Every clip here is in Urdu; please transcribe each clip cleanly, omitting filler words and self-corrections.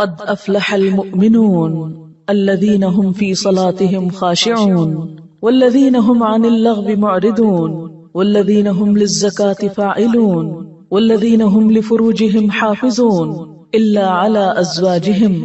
قد افلح المؤمنون الذين هم في صلاتهم خاشعون والذين هم عن اللغو معرضون والذين هم للزكاة فاعلون والذين هم لفروجهم حافظون إلا على أزواجهم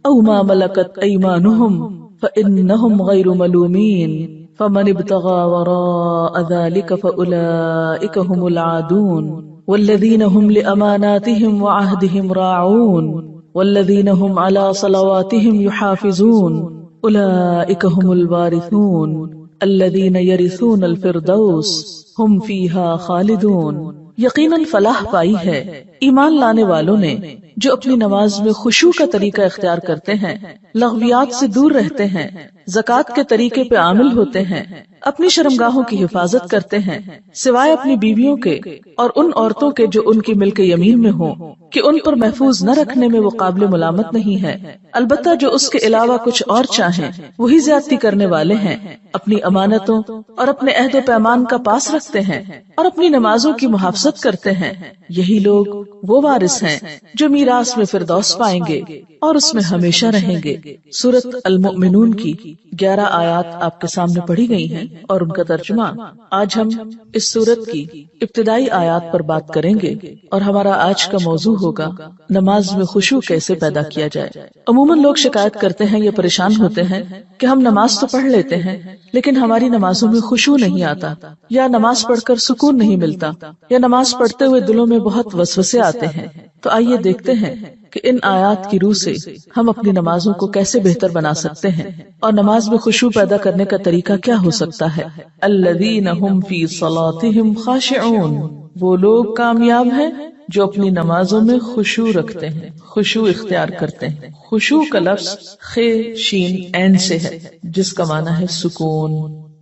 أو ما ملكت أيمانهم فإنهم غير ملومين فمن ابتغى وراء ذلك فأولئك هم العادون والذين هم لأماناتهم وعهدهم راعون والذين هم على صلواتهم يحافظون أولئك هم الوارثون الذين يرثون الفردوس هم فيها خالدون۔ یقیناً فلاح پائی ہے ایمان لانے والوں نے جو اپنی نماز میں خشوع کا طریقہ اختیار کرتے ہیں، لغویات سے دور رہتے ہیں، زکوٰۃ کے طریقے پہ عامل ہوتے ہیں، اپنی شرمگاہوں کی حفاظت کرتے ہیں سوائے اپنی بیویوں کے اور ان عورتوں کے جو ان کی ملک یمین میں ہوں کہ ان پر محفوظ نہ رکھنے میں وہ قابل ملامت نہیں ہے، البتہ جو اس کے علاوہ کچھ اور چاہیں وہی زیادتی کرنے والے ہیں، اپنی امانتوں اور اپنے عہد و پیمان کا پاس رکھتے ہیں اور اپنی نمازوں کی محافظت کرتے ہیں، یہی لوگ وہ وارث ہیں جو میراث میں فردوس پائیں گے اور اس میں ہمیشہ رہیں گے۔ سورۃ المؤمنون کی 11 آیات آپ کے سامنے پڑھی گئی ہیں اور ان کا ترجمہ۔ آج ہم اس سورت کی ابتدائی آیات پر بات کریں گے اور ہمارا آج کا موضوع ہوگا نماز میں خشوع کیسے پیدا کیا جائے۔ عموماً لوگ شکایت کرتے ہیں یا پریشان ہوتے ہیں کہ ہم نماز تو پڑھ لیتے ہیں لیکن ہماری نمازوں میں خشوع نہیں آتا، یا نماز پڑھ کر سکون نہیں ملتا، یا نماز پڑھتے ہوئے دلوں میں بہت وسوسے آتے ہیں۔ تو آئیے دیکھتے ہیں کہ ان آیات کی روح سے ہم اپنی نمازوں کو کیسے بہتر بنا سکتے ہیں اور نماز میں خشوع پیدا کرنے کا طریقہ کیا ہو سکتا ہے۔ الذین ھم فی صلاتہم خاشعون، وہ لوگ کامیاب ہیں جو اپنی نمازوں میں خشوع رکھتے ہیں، خشوع اختیار کرتے ہیں۔ خشوع کا لفظ خ شین عین سے ہے جس کا معنی ہے سکون۔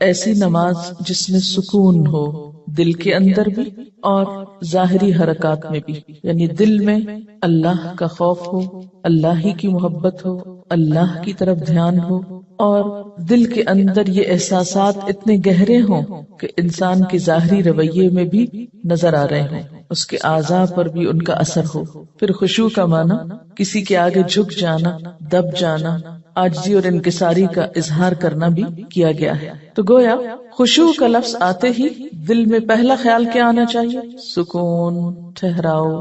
ایسی نماز جس میں سکون ہو، دل کے اندر بھی اور ظاہری حرکات میں بھی، یعنی دل میں اللہ کا خوف ہو، اللہ ہی کی محبت ہو، اللہ کی طرف دھیان ہو، اور دل کے اندر یہ احساسات اتنے گہرے ہوں کہ انسان کے ظاہری رویے میں بھی نظر آ رہے ہوں، اس کے اعضاء پر بھی ان کا اثر ہو۔ پھر خشوع کا معنی کسی کے آگے جھک جانا، دب جانا، عاجزی اور انکساری کا اظہار کرنا بھی کیا گیا ہے۔ تو گویا خشوع کا لفظ آتے ہی دل میں پہلا خیال کیا آنا چاہیے؟ سکون، ٹھہراؤ،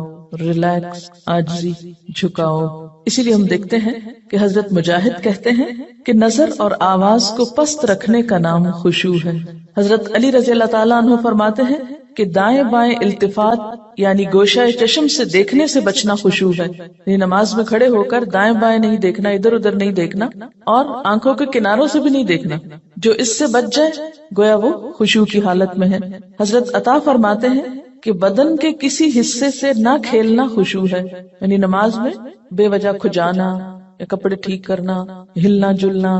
ریلیکس، عاجزی، جھکاؤ۔ اسی لیے ہم دیکھتے ہیں کہ حضرت مجاہد کہتے ہیں کہ نظر اور آواز کو پست رکھنے کا نام خشوع ہے۔ حضرت علی رضی اللہ تعالیٰ عنہ فرماتے ہیں کہ دائیں بائیں التفات یعنی گوشہ چشم سے دیکھنے سے بچنا خشوع ہے، یعنی نماز میں کھڑے ہو کر دائیں بائیں نہیں دیکھنا، ادھر ادھر نہیں دیکھنا اور آنکھوں کے کناروں سے بھی نہیں دیکھنا۔ جو اس سے بچ جائے گویا وہ خشوع کی حالت میں ہے۔ حضرت عطا فرماتے ہیں کہ بدن کے کسی حصے سے نہ کھیلنا خشوع ہے، یعنی نماز میں بے وجہ کھجانا یا کپڑے ٹھیک کرنا، ہلنا جلنا،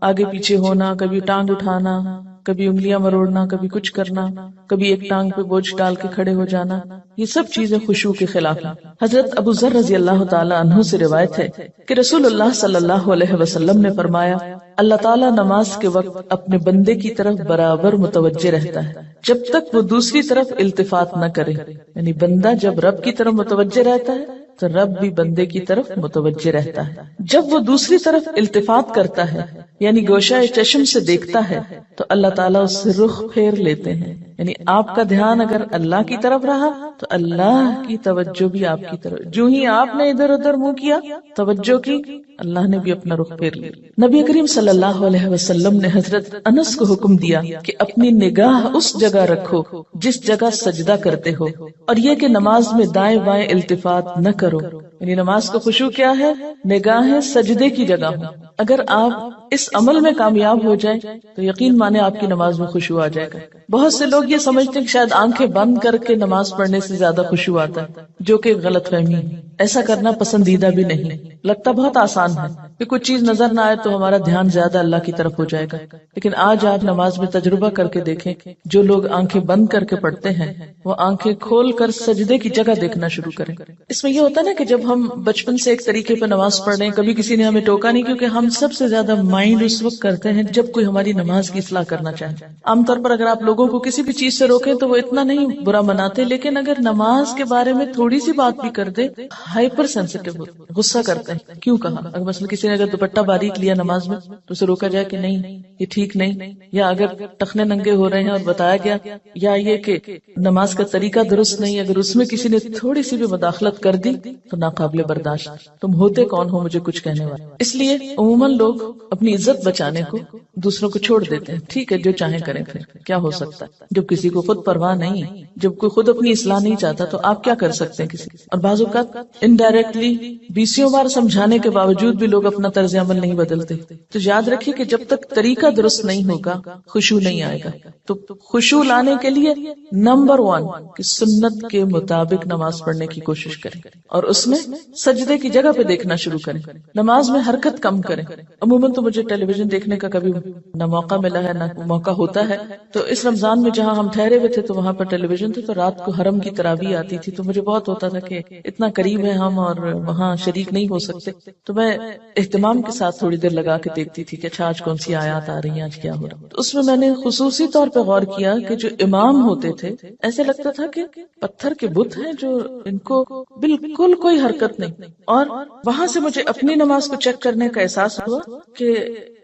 آگے پیچھے ہونا، کبھی ٹانگ اٹھانا، کبھی انگلیاں مروڑنا، کبھی کچھ کرنا، کبھی ایک ٹانگ پہ بوجھ ڈال کے کھڑے ہو جانا، یہ سب چیزیں خشوع کے خلاف ہیں۔ حضرت ابو ذر رضی اللہ تعالی عنہ سے روایت ہے کہ رسول اللہ صلی اللہ علیہ وسلم نے فرمایا، اللہ تعالیٰ نماز کے وقت اپنے بندے کی طرف برابر متوجہ رہتا ہے جب تک وہ دوسری طرف التفات نہ کرے، یعنی بندہ جب رب کی طرف متوجہ رہتا ہے تو رب بھی بندے کی طرف متوجہ رہتا ہے۔ جب وہ دوسری طرف التفات کرتا ہے یعنی گوشہ چشم سے دیکھتا ہے تو اللہ تعالیٰ اس سے رخ پھیر لیتے ہیں، یعنی آپ کا دھیان اگر اللہ کی طرف رہا تو اللہ کی توجہ بھی آپ کی طرف، جو ہی آپ نے ادھر ادھر منہ کیا، توجہ کی، اللہ نے بھی اپنا رخ پھیر لیا۔ نبی کریم صلی اللہ علیہ وسلم نے حضرت انس کو حکم دیا کہ اپنی نگاہ اس جگہ رکھو جس جگہ سجدہ کرتے ہو، اور یہ کہ نماز میں دائیں بائیں التفات نہ کرو، یعنی نماز کا خشوع کیا ہے؟ نگاہیں سجدے کی جگہ ہوں۔ اگر آپ اس عمل میں کامیاب ہو جائیں تو یقین مانے آپ کی نماز میں خشوع آ جائے گا۔ بہت سے لوگ یہ سمجھتے ہیں کہ شاید آنکھیں بند کر کے نماز پڑھنے سے زیادہ خشوع آتا ہے، جو کہ غلط فہمی ہے۔ ایسا کرنا پسندیدہ بھی نہیں، لگتا بہت آسان ہے کہ کچھ چیز نظر نہ آئے تو ہمارا دھیان زیادہ اللہ کی طرف ہو جائے گا. لیکن آج آپ نماز میں تجربہ کر کے دیکھیں، جو لوگ آنکھیں بند کر کے پڑھتے ہیں وہ آنکھیں کھول کر سجدے کی جگہ دیکھنا شروع کریں. اس میں یہ ہوتا ہے نا کہ جب ہم بچپن سے ایک طریقے پہ نماز پڑھ رہے ہیں، کبھی کسی نے ہمیں ٹوکا نہیں، کیونکہ ہم سب سے زیادہ مائنڈ اس وقت کرتے ہیں جب کوئی ہماری نماز کی اصلاح کرنا چاہے. عام طور پر اگر آپ لوگوں کو کسی بھی چیز سے روکیں تو وہ اتنا نہیں برا مناتے، لیکن اگر نماز کے بارے میں تھوڑی سی بات بھی کر دے ہائپر سینسٹیو ہوتے، غصہ کرتے ہیں. کیوں کہا؟ اگر مثلا کسی نے اگر دوپٹہ باریک لیا نماز میں تو اسے روکا جائے کہ نہیں یہ ٹھیک نہیں، یا اگر ٹخنے ننگے ہو رہے ہیں اور بتایا گیا، یا یہ کہ نماز کا طریقہ درست نہیں، اگر اس میں کسی نے تھوڑی سی بھی مداخلت کر دی تو ناقابل برداشت. تم ہوتے کون ہو مجھے کچھ کہنے والے؟ اس لیے عموماً لوگ اپنی عزت بچانے کو دوسروں کو چھوڑ دیتے ہیں. ٹھیک ہے جو چاہیں کریں، پھر کیا ہو سکتا ہے جب کسی کو خود پرواہ نہیں، جب کوئی خود اپنی اصلاح نہیں چاہتا تو آپ کیا کر سکتے ہیں کسی. اور بعض اوقات انڈائریکٹلی 20 بار سمجھانے کے باوجود بھی لوگ اپنا طرز عمل نہیں بدلتے. تو یاد رکھیے کہ جب تک طریقہ درست نہیں ہوگا خشوع نہیں آئے گا. تو خشوع لانے کے لیے نمبر 1 کہ سنت کے مطابق نماز پڑھنے کی کوشش کریں، اور اس میں سجدے کی جگہ پہ دیکھنا شروع کریں. نماز میں حرکت کم کریں. عموماً تو مجھے ٹیلی ویژن دیکھنے کا کبھی نہ موقع ملا ہے نہ موقع ہوتا ہے. تو اس رمضان میں جہاں ہم ٹھہرے ہوئے تھے تو وہاں پر ٹیلی ویژن تھے، تو رات کو حرم کی تراویح آتی تھی، تو مجھے بہت ہوتا تھا کہ اتنا قریب ہے ہم اور وہاں شریک نہیں ہو سکتے. تو میں اہتمام کے ساتھ تھوڑی دیر لگا کے دیکھتی تھی کہ اچھا آج کون سی آیات آ رہی ہیں، آج کیا ہو رہا ہے. تو اس میں میں نے خصوصی طور پہ غور کیا کہ جو امام ہوتے تھے ایسے لگتا تھا کہ پتھر کے بت ہیں جو ان کو بالکل کوئی حرکت نہیں. اور وہاں سے مجھے اپنی نماز کو چیک کرنے کا احساس ہوا کہ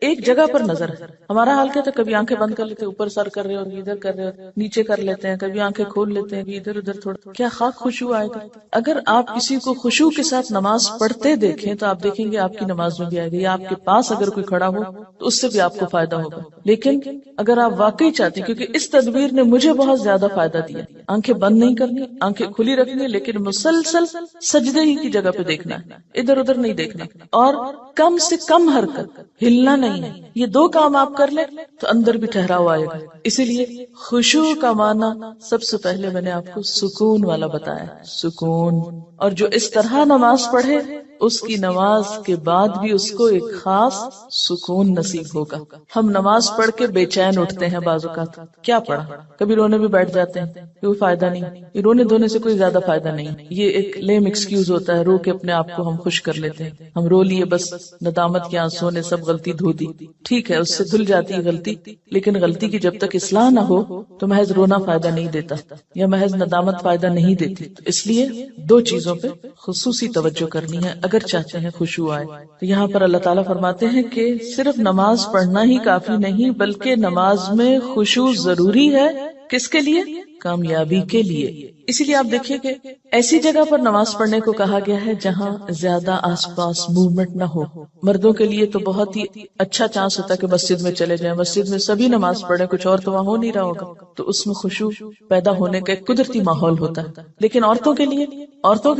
ایک جگہ پر نظر ہے. ہمارا حال کیا تھا، کبھی آنکھیں بند کر لیتے اوپر سر کر رہے اور ادھر کر رہے اور نیچے کر لیتے ہیں، کبھی آنکھیں کھول لیتے ہیں ادھر ادھر. تھوڑا کیا خاک خشوع آئے گا؟ اگر آپ کسی کو خشوع کے ساتھ نماز پڑھتے دیکھیں تو آپ دیکھیں گے آپ کی نماز میں بھی آئے گی، یا آپ کے پاس اگر کوئی کھڑا ہو تو اس سے بھی آپ کو فائدہ ہوگا. لیکن اگر آپ واقعی چاہتے ہیں، کیونکہ اس تدبیر نے مجھے بہت زیادہ فائدہ دیا، آنکھیں بند نہیں کرنی، آنکھیں کھلی رکھنی، لیکن مسلسل سجدے ہی کی جگہ پہ دیکھنا ہے، ادھر ادھر نہیں دیکھنا، اور کم سے کم حرکت، ہلنا نہیں ہے. یہ 2 کام آپ کر لیں تو اندر بھی ٹھہراؤ آئے گا. اسی لیے خشوع کا معنی سب سے پہلے میں نے آپ کو سکون والا بتایا، سکون. اور جو اس طرح نماز پڑھے اس کی نماز کے بعد بھی اس کو ایک خاص سکون نصیب ہوگا. ہم نماز پڑھ کے بے چین اٹھتے ہیں بعض اوقات، کیا پڑھا، کبھی رونے بھی بیٹھ جاتے ہیں، کوئی فائدہ نہیں. یہ رونے دھونے سے کوئی زیادہ فائدہ نہیں، یہ ایک لیم ایکسکیوز ہوتا ہے، رو کے اپنے آپ کو ہم خوش کر لیتے ہیں. ہم رو لیے بس ندامت کے آنسوں نے سب غلطی دھو دی. ٹھیک ہے اس سے دھل جاتی ہے غلطی، لیکن غلطی کی جب تک اصلاح نہ ہو تو محض رونا فائدہ نہیں دیتا، یا محض ندامت فائدہ نہیں دیتی. اس لیے 2 چیزوں پہ خصوصی توجہ کرنی ہے اگر چاہتے ہیں خشوع آئے. تو یہاں پر اللہ تعالیٰ فرماتے ہیں کہ صرف نماز پڑھنا ہی کافی نہیں، بلکہ نماز میں خشوع ضروری ہے. کس کے لیے؟ کامیابی کے لیے. اسی لیے آپ دیکھیے کہ ایسی جگہ پر نماز پڑھنے کو کہا گیا ہے جہاں زیادہ آس پاس موومنٹ نہ ہو. مردوں کے لیے تو بہت ہی اچھا چانس ہوتا ہے کہ مسجد میں چلے جائیں، مسجد میں سبھی نماز پڑھیں، کچھ اور تو وہاں ہو نہیں رہا ہوگا، تو اس میں خشوع پیدا ہونے کا ایک قدرتی ماحول ہوتا ہے. لیکن عورتوں کے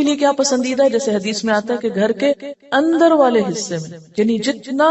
لیے کیا پسندیدہ ہے؟ جیسے حدیث میں آتا ہے کہ گھر کے اندر والے حصے میں، یعنی جتنا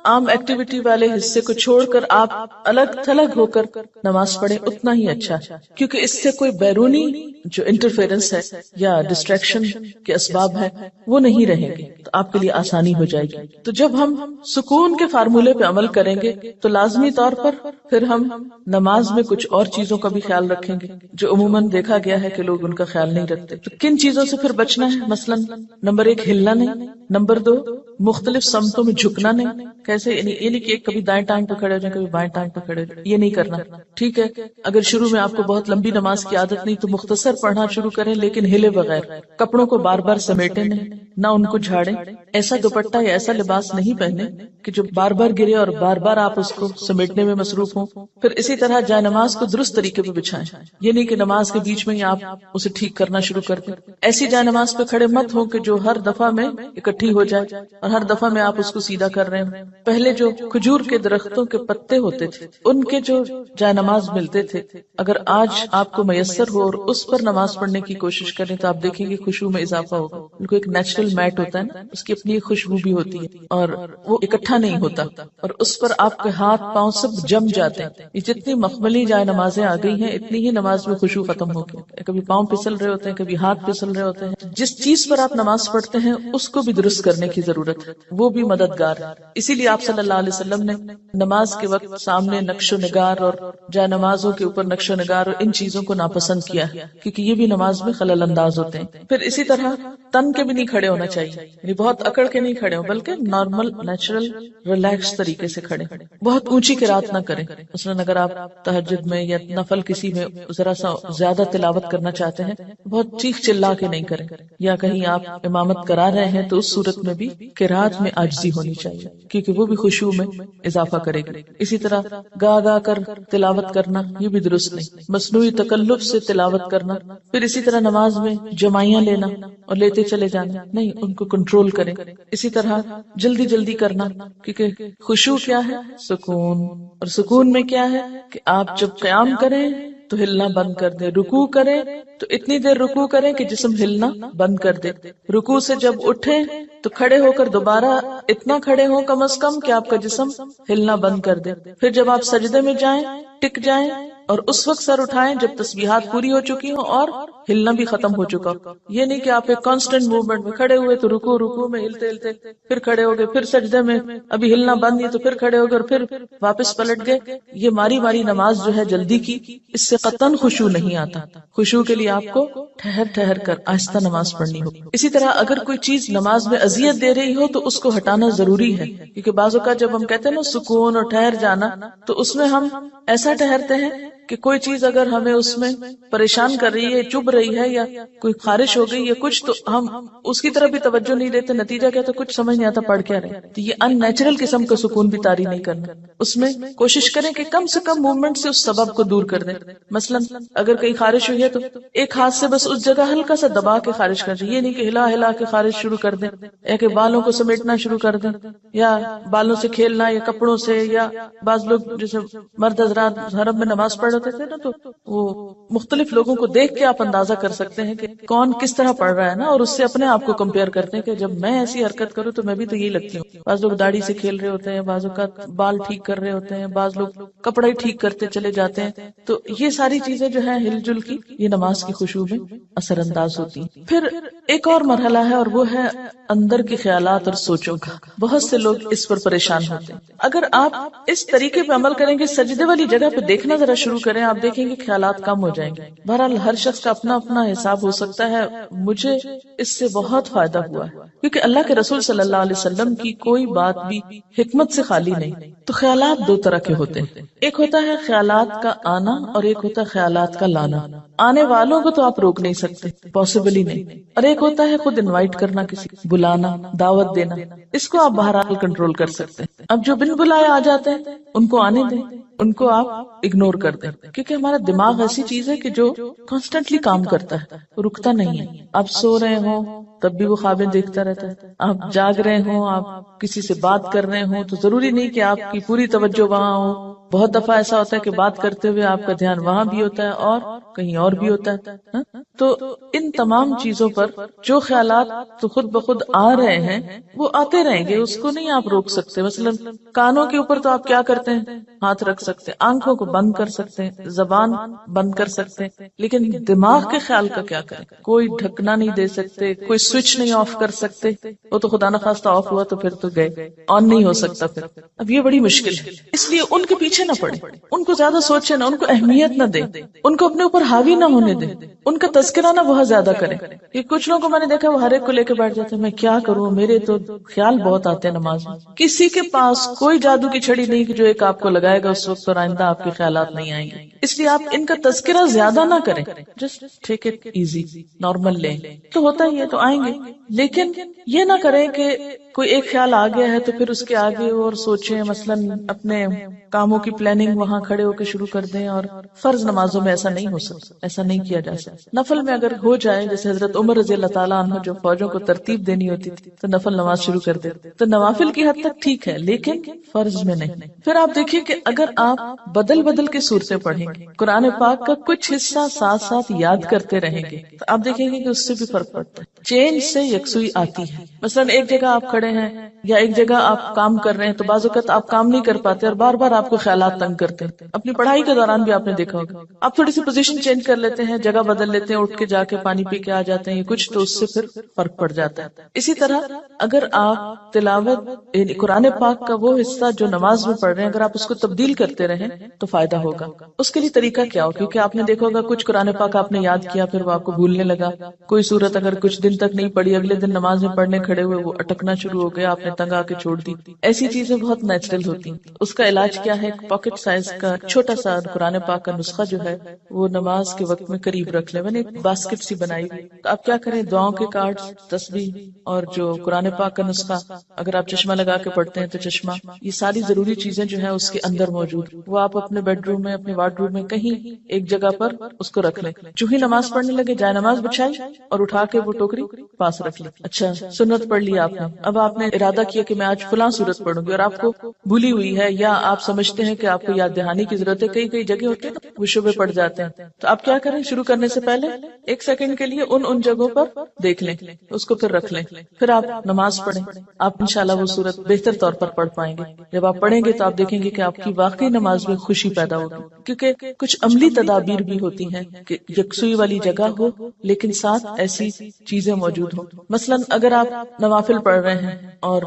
عام ایکٹیویٹی والے حصے کو چھوڑ کر آپ الگ تھلگ ہو کر نماز پڑھیں اتنا ہی اچھا، کیونکہ اس سے کوئی بیرونی جو انٹرفیرنس ہے یا ڈسٹریکشن کے اسباب ہے وہ نہیں رہیں گے، تو آپ کے لیے آسانی ہو جائے گی. تو جب ہم سکون کے فارمولے پہ عمل کریں گے تو لازمی طور پر پھر ہم نماز میں کچھ اور چیزوں کا بھی خیال رکھیں گے جو عموماً دیکھا گیا ہے کہ لوگ ان کا خیال نہیں رکھتے. تو کن چیزوں سے پھر بچنا ہے؟ مثلا نمبر 1 ہلنا نہیں، نمبر 2 مختلف سمتوں میں جھکنا نہیں. کیسے؟ یعنی کہ کبھی دائیں ٹانگ پہ کھڑے ہو جائیں، کبھی بائیں ٹانگ پہ کھڑے ہو جائیں، یہ نہیں کرنا. ٹھیک ہے اگر شروع میں آپ کو بہت لمبی نماز کی عادت نہیں تو مختصر پڑھنا شروع کریں، لیکن ہلے بغیر. کپڑوں کو بار بار سمیٹے نہیں، نہ ان کو جھاڑیں. ایسا دوپٹہ یا ایسا لباس نہیں پہنے کہ جو بار بار گرے اور بار بار آپ اس کو سمیٹنے میں مصروف ہوں. پھر اسی طرح جائے نماز کو درست طریقے پہ بچھائیں، یہ نہیں کہ نماز کے بیچ میں ہی آپ اسے ٹھیک کرنا شروع کر دیں. ایسی جائے نماز پہ کھڑے مت ہو کہ جو ہر دفعہ میں اکٹھی ہو جائے اور ہر دفعہ میں آپ اس کو سیدھا کر رہے ہیں. پہلے جو کھجور کے درختوں کے پتے ہوتے تھے ان کے جو جائے نماز ملتے تھے، اگر آج آپ کو میسر ہو اور اس پر نماز پڑھنے کی کوشش کریں تو آپ دیکھیں گے خشوع میں اضافہ ہوگا. ان کو ایک نیچرل میٹ ہوتا ہے نا، اس کی اپنی ایک خوشبو بھی ہوتی ہے اور وہ اکٹھا نہیں ہوتا، اور اس پر آپ کے ہاتھ پاؤں سب جم جاتے ہیں. یہ جتنی مخملی جائے نمازیں آ گئی ہیں اتنی ہی نماز میں خشوع ختم ہو گئی. کبھی پاؤں پھسل رہے ہوتے ہیں، کبھی ہاتھ پھسل رہے ہوتے ہیں. جس چیز پر آپ نماز پڑھتے ہیں اس کو بھی درست کرنے کی ضرورت ضرورت ہے، وہ بھی مددگار ہے۔ اسی لیے آپ صلی اللہ علیہ وسلم نے نماز کے وقت سامنے نقش و نگار اور جائے نمازوں کے اوپر نقش و نگار اور ان چیزوں کو ناپسند کیا ہے، کیونکہ یہ بھی نماز میں خلل انداز ہوتے ہیں۔ پھر اسی طرح تن کے بھی نہیں کھڑے ہونا چاہیے، یعنی بہت اکڑ کے نہیں کھڑے ہوں، بلکہ نارمل نیچرل ریلیکس طریقے سے کھڑے۔ بہت اونچی قرات نہ کریں، مثلاً اگر آپ تہجد میں یا نفل کسی میں ذرا سا زیادہ تلاوت کرنا چاہتے ہیں، بہت چیخ چلا کے نہیں کریں، یا کہیں آپ امامت کرا رہے ہیں تو اس صورت میں بھی قرات میں عاجزی ہونی چاہیے، کیونکہ وہ بھی خشوع میں اضافہ کرے گی۔ اسی طرح گا گا کر تلاوت کرنا یہ بھی درست نہیں، مصنوعی تکلف سے تلاوت کرنا۔ پھر اسی طرح نماز میں جمائیاں لینا اور لیتے چلے جانا نہیں، ان کو کنٹرول کریں۔ اسی طرح جلدی جلدی کرنا، کیونکہ خشوع کیا ہے؟ سکون، اور سکون میں کیا ہے کہ آپ جب قیام کریں تو ہلنا بند کر دیں، رکوع کریں تو اتنی دیر رکوع کریں کہ جسم ہلنا بند کر دے، رکوع سے جب اٹھیں تو کھڑے ہو کر دوبارہ اتنا کھڑے ہوں کم از کم کہ آپ کا جسم ہلنا بند کر دے۔ پھر جب آپ سجدے میں جائیں ٹک جائیں اور اس وقت سر اٹھائیں جب تسبیحات پوری ہو چکی ہوں اور ہلنا بھی ختم ہو چکا ہو۔ یہ نہیں کہ آپ ایک کانسٹنٹ موومنٹ میں کھڑے ہوئے تو رکوع میں ہلتے ہلتے پھر کھڑے ہو گئے، پھر سجدے میں ابھی ہلنا بند نہیں تو پھر کھڑے ہو گئے اور پھر واپس پلٹ گئے۔ یہ ماری ماری نماز جو ہے جلدی کی، اس سے قطعاً خشوع نہیں آتا۔ خشوع کے لیے آپ کو ٹھہر ٹھہر کر آہستہ نماز پڑھنی ہوگی۔ اسی طرح اگر کوئی چیز نماز میں اذیت دے رہی ہو تو اس کو ہٹانا ضروری ہے، کیونکہ بعض اوقات جب ہم کہتے ہیں نا سکون اور ٹھہر جانا، تو اس میں ہم ایسا ٹھہرتے ہیں کہ کوئی چیز اگر ہمیں اس میں پریشان کر رہی ہے، چبھ رہی ہے، یا کوئی خارش ہو گئی یا کچھ، تو ہم اس کی طرف بھی توجہ نہیں دیتے، نتیجہ کیا تو کچھ سمجھ نہیں آتا پڑھ کیا رہے۔ تو یہ ان نیچرل قسم کا سکون بھی طاری نہیں کرنا، اس میں کوشش کریں کہ کم سے کم موومنٹ سے اس سبب کو دور کر دیں۔ مثلا اگر کہیں خارش ہوئی ہے تو ایک ہاتھ سے بس اس جگہ ہلکا سا دبا کے خارش کر دیں، یہ نہیں کہ ہلا ہلا کے خارش شروع کر دیں، یا کہ بالوں کو سمیٹنا شروع کر دیں، یا بالوں سے کھیلنا، یا کپڑوں سے، یا بعض لوگ جیسے مرد حضرات حرم میں نماز پڑھ رہے تھے نا، تو وہ مختلف لوگوں کو دیکھ کے آپ اندازہ کر سکتے ہیں کہ کون کس طرح پڑھ رہا ہے نا، اور اس سے اپنے آپ کو کمپیئر کرتے ہیں کہ جب میں ایسی حرکت کروں تو میں بھی تو یہی لگتی ہوں۔ بعض لوگ داڑھی سے کھیل رہے ہوتے ہیں، بعض اوقات بال ٹھیک کر رہے ہوتے ہیں، بعض لوگ کپڑا ہی ٹھیک کرتے چلے جاتے ہیں۔ تو یہ ساری چیزیں جو ہیں ہل جل کی، یہ نماز کی خشوع میں اثر انداز ہوتی ہیں۔ پھر ایک اور مرحلہ ہے اور وہ ہے اندر کے خیالات اور سوچوں کا۔ بہت سے لوگ اس پر پریشان ہوتے ہیں۔ اگر آپ اس طریقے پہ عمل کریں گے، سجدے والی جگہ پہ دیکھنا ذرا شروع کریں، آپ دیکھیں گے خیالات کم ہو جائیں گے۔ بہرحال ہر شخص کا اپنا اپنا حساب ہو سکتا ہے، مجھے اس سے بہت فائدہ ہوا ہے، کیونکہ اللہ کے رسول صلی اللہ علیہ وسلم کی کوئی بات بھی حکمت سے خالی نہیں۔ تو خیالات دو طرح کے ہوتے ہیں، ایک ہوتا ہے خیالات کا آنا اور ایک ہوتا ہے خیالات کا لانا۔ آنے والوں کو تو آپ روک نہیں سکتے، پاسبل ہی نہیں، اور ایک ہوتا ہے خود انوائٹ کرنا، کسی کو بلانا، دعوت دینا، اس کو آپ بہرحال کنٹرول کر سکتے ہیں۔ اب جو بن بلائے آ جاتے ہیں ان کو آنے دیں، ان کو آپ اگنور کر دیں، کیونکہ ہمارا دماغ ایسی چیز ہے کہ جو کانسٹنٹلی کام کرتا ہے، رکتا نہیں ہے۔ آپ سو رہے ہوں تب بھی وہ خوابیں دیکھتا رہتا ہے، آپ جاگ رہے ہوں، آپ کسی سے بات کر رہے ہوں تو ضروری نہیں کہ آپ کی پوری توجہ وہاں ہو۔ بہت دفعہ ایسا ہوتا ہے کہ بات کرتے ہوئے آپ کا دھیان وہاں بھی ہوتا ہے اور کہیں اور بھی ہوتا ہے۔ تو ان تمام چیزوں پر جو خیالات تو خود بخود آ رہے ہیں وہ آتے رہیں گے، اس کو نہیں آپ روک سکتے۔ مثلا کانوں کے اوپر تو آپ کیا کرتے ہیں، ہاتھ رکھ سکتے ہیں، آنکھوں کو بند کر سکتے ہیں، زبان بند کر سکتے ہیں، لیکن دماغ کے خیال کا کیا کریں؟ کوئی ڈھکنا نہیں دے سکتے، کوئی سوئچ نہیں آف کر سکتے، وہ تو خدا نخواستہ آف ہوا تو پھر تو گئے، آن نہیں ہو سکتا پھر۔ اب یہ بڑی مشکل ہے، اس لیے ان کے پیچھے نہ پڑے، ان کو زیادہ سوچے نہ، ان کو اہمیت نہ دے، ان کو اپنے اوپر حاوی نہ ہونے دے، ان کا تذکرہ نہ بہت زیادہ کرے۔ کہ کچھ لوگوں کو میں نے دیکھا وہ ہر ایک کو لے کے بیٹھ جاتے ہیں، میں کیا کروں، میرے تو خیال بہت آتے ہیں نماز میں۔ کسی کے پاس کوئی جادو کی چھڑی نہیں کہ جو ایک آپ کو لگائے گا اس وقت اور آئندہ آپ کے خیالات نہیں آئیں گے، اس لیے آپ ان کا تذکرہ زیادہ نہ کریں، just take it easy, normal لیں، تو ہوتا ہی ہے تو آئیں گے، لیکن یہ نہ کریں کہ کوئی ایک خیال آ گیا ہے تو پھر اس کے آگے اور سوچیں، مثلاً اپنے کاموں کی پلاننگ وہاں کھڑے ہو کے شروع کر دیں۔ اور فرض نمازوں میں ایسا نہیں ہو سکتا، ایسا نہیں کیا جا سکتا۔ نفل میں اگر ہو جائے، جیسے حضرت عمر رضی اللہ تعالیٰ عنہ جو فوجوں کو ترتیب دینی ہوتی تھی تو نفل نماز شروع کر دیتے، تو نوافل کی حد تک ٹھیک ہے لیکن فرض میں نہیں۔ پھر آپ دیکھیں کہ اگر آپ بدل بدل کے صورتیں پڑھیں گے، قرآن پاک کا کچھ حصہ ساتھ ساتھ یاد کرتے رہیں گے، تو آپ دیکھیں گے کہ اس سے بھی فرق پڑتا ہے، چینج سے یکسوئی آتی ہے۔ مثلاً ایک جگہ آپ کھڑے ہیں یا ایک جگہ آپ کام کر رہے ہیں تو بعض اوقات آپ کام نہیں کر پاتے اور بار بار آپ کو خیالات تنگ کرتے ہیں. اپنی پڑھائی کے دوران بھی آپ نے دیکھا ہوگا آپ تھوڑی سی پوزیشن چینج کر لیتے ہیں, جگہ بدل لیتے ہیں, اٹھ کے جا کے پانی پی کے آ جاتے ہیں کچھ, تو اس سے پھر فرق پڑ جاتا ہے. اسی طرح اگر آپ تلاوت یعنی قرآن پاک کا وہ حصہ جو نماز میں پڑھ رہے ہیں اگر آپ اس کو تبدیل کرتے رہیں تو فائدہ ہوگا. اس کے لیے طریقہ کیا ہو, کیونکہ آپ نے دیکھا ہوگا کچھ قرآن پاک آپ نے یاد کیا پھر وہ آپ کو بھولنے لگا, کوئی صورت اگر کچھ دن تک نہیں پڑھی اگلے دن نماز میں پڑھنے کھڑے ہوئے وہ اٹکنا شروع ہو گیا, آپ نے تنگ آ کے چھوڑ دی. ایسی چیزیں بہت نیچرل ہوتی ہیں. اس کا علاج کیا ہے, پاکٹ سائز کا چھوٹا سا قرآن پاک کا نسخہ جو ہے وہ نماز کے وقت میں قریب رکھ لیں. میں نے ایک باسکٹ سی بنائی ہوئی, تو آپ کیا کریں, دعاؤں کے کارڈز, تسبیح اور جو قرآن پاک کا نسخہ, اگر آپ چشمہ لگا کے پڑھتے ہیں تو چشمہ, یہ ساری ضروری چیزیں جو ہیں اس کے اندر موجود, وہ آپ اپنے بیڈ روم میں, اپنے وارڈ روم میں کہیں ایک جگہ پر اس کو رکھ لیں. جو ہی نماز پڑھنے لگے جائے نماز بچھائی اور اٹھا کے وہ ٹوکری پاس رکھ لی. اچھا سنت پڑھ لی آپ نے, اب آپ نے ارادہ کیا کہ میں آج فلاں سورت پڑھوں گی اور آپ کو بھولی ہوئی ہے یا آپ سمجھتے ہیں کہ آپ کو یاد دہانی کی ضرورت ہے, کئی کئی جگہ ہوتے ہیں وہ شبے پڑ جاتے ہیں, تو آپ کیا کریں, شروع کرنے سے پہلے ایک سیکنڈ کے لیے ان جگہوں پر دیکھ لیں, اس کو پھر رکھ لیں, پھر آپ نماز پڑھیں. آپ انشاءاللہ وہ سورت بہتر طور پر پڑھ پائیں گے. جب آپ پڑھیں گے تو آپ دیکھیں گے کہ آپ کی واقعی نماز میں خوشی پیدا ہوگی, کیونکہ کچھ عملی تدابیر بھی ہوتی ہیں کہ یکسوئی والی جگہ ہو لیکن ساتھ ایسی چیزیں موجود ہوں. مثلا اگر آپ نوافل پڑھ رہے ہیں اور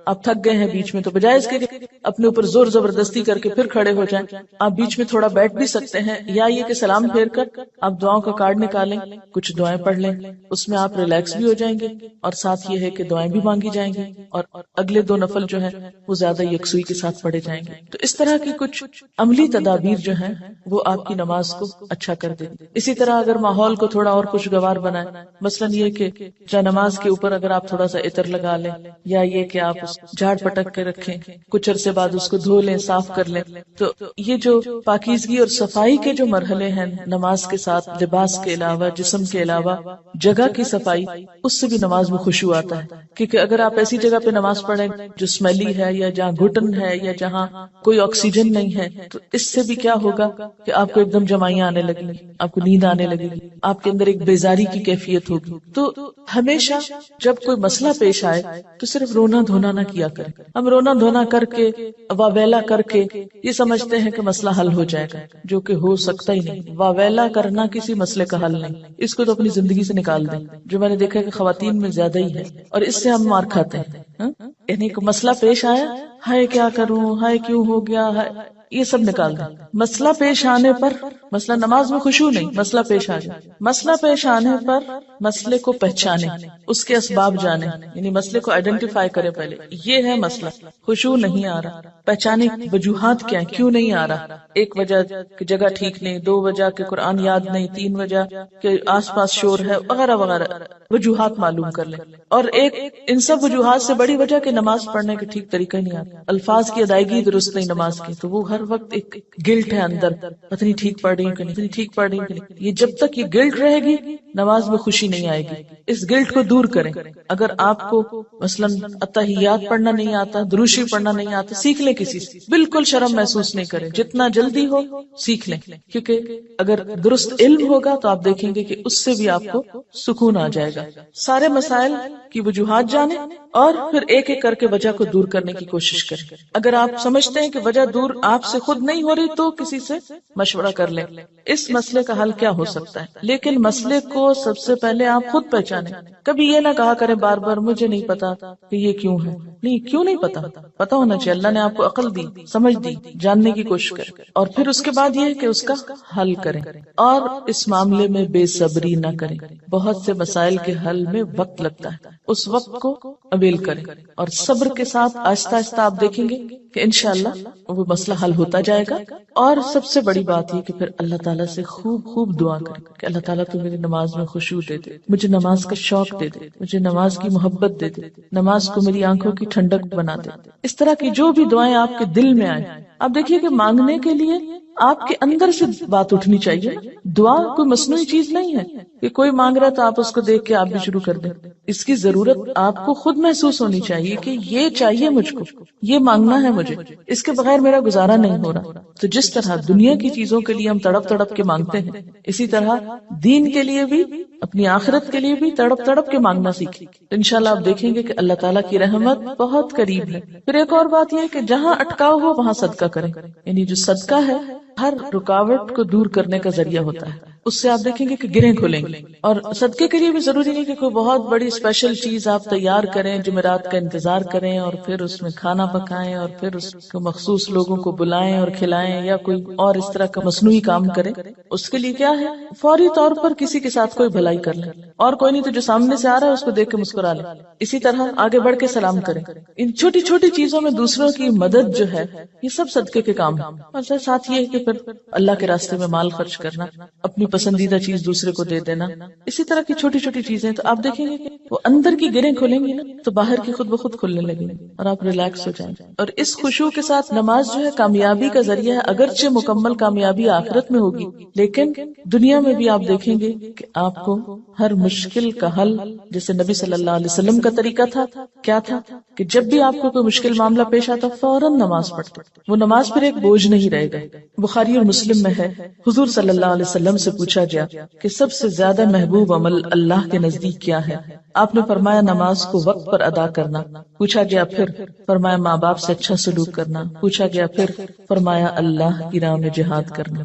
آپ تھک گئے ہیں بیچ میں, تو بجائے اس کے اپنے اوپر زور زبردستی کر کے پھر کھڑے ہو جائیں, آپ بیچ میں تھوڑا بیٹھ بھی سکتے ہیں, یا یہ کہ سلام پھیر کر آپ دعاؤں کا کارڈ نکالیں, کچھ دعائیں پڑھ لیں, اس میں آپ ریلیکس بھی ہو جائیں گے اور ساتھ یہ ہے کہ دعائیں بھی مانگی جائیں گی اور اگلے دو نفل جو ہیں وہ زیادہ یکسوئی کے ساتھ پڑھے جائیں گے. تو اس طرح کی کچھ عملی تدابیر جو ہیں وہ آپ کی نماز کو اچھا کر دیں. اسی طرح اگر ماحول کو تھوڑا اور خوشگوار بنائیں, مثلا یہ کہ جا نماز کے اوپر اگر آپ تھوڑا سا عطر لگا لیں, یا یہ کہ آپ جھاڑ پٹک کے رکھیں, کچھ عرصے بعد اس کو دھو لیں, صاف کر لیں, تو یہ جو پاکیزگی اور صفائی کے جو مرحلے ہیں نماز کے ساتھ, لباس کے علاوہ, جسم کے علاوہ جگہ کی صفائی, اس سے بھی نماز میں خشوع آتا ہے. کیونکہ اگر آپ ایسی جگہ پہ نماز پڑھیں جو اسمیلی ہے یا جہاں گھٹن ہے یا جہاں کوئی آکسیجن نہیں ہے, تو اس سے بھی کیا ہوگا کہ آپ کو ایک دم جمائیاں آنے لگیں گی, آپ کو نیند آنے لگے گی, آپ کے اندر ایک بیزاری کی کیفیت ہوگی. تو ہمیشہ جب کوئی مسئلہ پیش آئے تو صرف رونا دھونا نہ کیا کریں. ہم رونا دھونا کر کے, واویلا کر کے یہ سمجھتے ہیں کہ مسئلہ حل ہو جائے گا, جو کہ ہو سکتا ہی نہیں. واویلا کرنا کسی مسئلے کا حل نہیں, اس کو تو اپنی زندگی سے نکال دیں, جو میں نے دیکھا کہ خواتین میں زیادہ ہی ہے, اور اس سے ہم مار کھاتے ہیں. یعنی کوئی مسئلہ پیش آیا, ہائے کیا کروں, ہائے کیوں ہو گیا ہے, یہ سب نکال دیں. مسئلہ پیش آنے پر, مسئلہ نماز میں خشوع نہیں, مسئلہ پیش آ جائے, مسئلہ پیش آنے پر مسئلے کو پہچانے, اس کے اسباب جانے, یعنی مسئلے کو آئیڈینٹیفائی کرے پہلے, یہ ہے مسئلہ, خشوع نہیں آ رہا, پہچانے وجوہات کیا ہیں, کیوں نہیں آ رہا. ایک وجہ کہ جگہ ٹھیک نہیں, دو وجہ کہ قرآن یاد نہیں, تین وجہ کہ آس پاس شور ہے, وغیرہ وغیرہ وجوہات معلوم کر لیں. اور ایک ان سب وجوہات سے بڑی وجہ کہ نماز پڑھنے کے ٹھیک طریقہ نہیں آتا, الفاظ کی ادائیگی درست نہیں نماز کی, تو وہ ہر وقت ایک گلٹ ہے اندر, پتہ نہیں ٹھیک پڑھ رہی ہوں کہ نہیں, ٹھیک پڑھ رہی ہوں کہ نہیں. یہ جب تک یہ گلٹ رہے گی نماز میں خوشی نہیں آئے گی. اس گلٹ کو دور کریں. اگر آپ کو مثلا اتحیات پڑھنا نہیں آتا, دروشی پڑھنا نہیں آتا, سیکھ لیں کسی سے, بالکل شرم محسوس نہیں کریں, جتنا جلدی ہو سیکھ لیں. کیونکہ اگر درست علم ہوگا تو آپ دیکھیں گے کہ اس سے بھی آپ کو سکون آ جائے گا. سارے مسائل کی وجوہات جانیں اور پھر ایک ایک کر کے وجہ کو دور کرنے کی کوشش کریں. اگر آپ سمجھتے ہیں کہ وجہ دور آپ سے خود نہیں ہو رہی تو کسی سے مشورہ کر لیں, اس مسئلے کا حل کیا ہو سکتا ہے. لیکن مسئلے کو سب سے پہلے آپ خود پہچانیں. کبھی یہ نہ کہا کریں بار بار مجھے نہیں پتا کہ یہ کیوں ہے. نہیں, کیوں نہیں پتا, پتا ہونا چاہیے. اللہ نے آپ کو عقل دی, سمجھ دی, جاننے کی کوشش کریں, اور پھر اس کے بعد یہ ہے کہ اس کا حل کریں. اور اس معاملے میں بے صبری نہ کریں. بہت سے مسائل کے حل میں وقت لگتا ہے, اس وقت کو اویل کریں, اور صبر کے ساتھ آہستہ آہستہ آپ دیکھیں گے کہ انشاءاللہ وہ مسئلہ حل ہوتا جائے گا. اور سب سے بڑی بات یہ کہ پھر اللہ تعالیٰ سے خوب خوب دعا کریں کہ اللہ تعالیٰ تو میری نماز میں خشوع دے دے, مجھے نماز کا شوق دے دے, مجھے نماز کی محبت دے دے, نماز کو میری آنکھوں کی ٹھنڈک بنا دے. اس طرح کی جو بھی دعائیں آپ کے دل میں آئیں آپ دیکھیے کہ مانگنے کے لیے آپ کے اندر سے بات اٹھنی چاہیے نا. دعا کوئی مصنوعی چیز نہیں ہے کہ کوئی مانگ رہا تو آپ اس کو دیکھ کے آپ بھی شروع کر دیں. اس کی ضرورت آپ کو خود محسوس ہونی چاہیے کہ یہ چاہیے مجھ کو، یہ مانگنا ہے مجھے، اس کے بغیر میرا گزارا نہیں ہو رہا. تو جس طرح دنیا کی چیزوں کے لیے ہم تڑپ تڑپ کے مانگتے ہیں، اسی طرح دین کے لیے بھی، اپنی آخرت کے لیے بھی تڑپ تڑپ کے مانگنا سیکھیں. انشاءاللہ آپ دیکھیں گے کہ اللہ تعالیٰ کی رحمت بہت قریب ہے. پھر ایک اور بات یہ ہے کہ جہاں اٹکاؤ ہو وہاں صدقہ کریں. یعنی جو صدقہ ہے ہر رکاوٹ کو دور کرنے کا ذریعہ ہوتا ہے. اس سے آپ دیکھیں گے کہ گرہیں کھلیں گے. اور صدقے کے لیے بھی ضروری نہیں کہ کوئی بہت بڑی اسپیشل چیز آپ تیار کریں، جمعرات کا انتظار کریں اور پھر اس میں کھانا پکائیں اور پھر اس کو مخصوص لوگوں کو بلائیں اور کھلائیں، یا کوئی اور اس طرح کا مصنوعی کام کریں. اس کے لیے کیا ہے، فوری طور پر کسی کے ساتھ کوئی بھلائی کر لیں، اور کوئی نہیں تو جو سامنے سے آ رہا ہے اس کو دیکھ کے مسکرا لیں. اسی طرح آگے بڑھ کے سلام کریں. ان چھوٹی چھوٹی چیزوں میں دوسروں کی مدد جو ہے یہ سب صدقے کے کام ہیں. اور ساتھ یہ ہے کہ پھر اللہ کے راستے میں مال خرچ کرنا، اپنی پسندیدہ چیز دوسرے کو دے دینا، اسی طرح کی چھوٹی چھوٹی چیزیں. تو آپ دیکھیں گے کہ وہ اندر کی گرہیں کھلیں گی نا تو باہر کی خود بخود کھلنے لگیں گی اور آپ ریلیکس ہو جائیں. اور اس خشوع کے ساتھ نماز جو ہے کامیابی کا ذریعہ ہے. اگرچہ مکمل کامیابی آخرت میں ہوگی، لیکن دنیا میں بھی آپ دیکھیں گے کہ آپ کو ہر مشکل کا حل، جیسے نبی صلی اللہ علیہ وسلم کا طریقہ تھا، کیا تھا کہ جب بھی آپ کو کوئی مشکل معاملہ پیش آتا فوراً نماز پڑھتے. وہ نماز پھر ایک بوجھ نہیں رہے گا. بخاری اور مسلم میں ہے، حضور صلی اللہ علیہ وسلم سے پوچھا گیا کہ سب سے زیادہ محبوب عمل اللہ کے نزدیک کیا ہے؟ آپ نے فرمایا نماز کو وقت پر ادا کرنا. پوچھا گیا پھر؟ فرمایا ماں باپ سے اچھا سلوک کرنا. پوچھا گیا پھر؟ فرمایا اللہ کی راہ میں جہاد کرنا.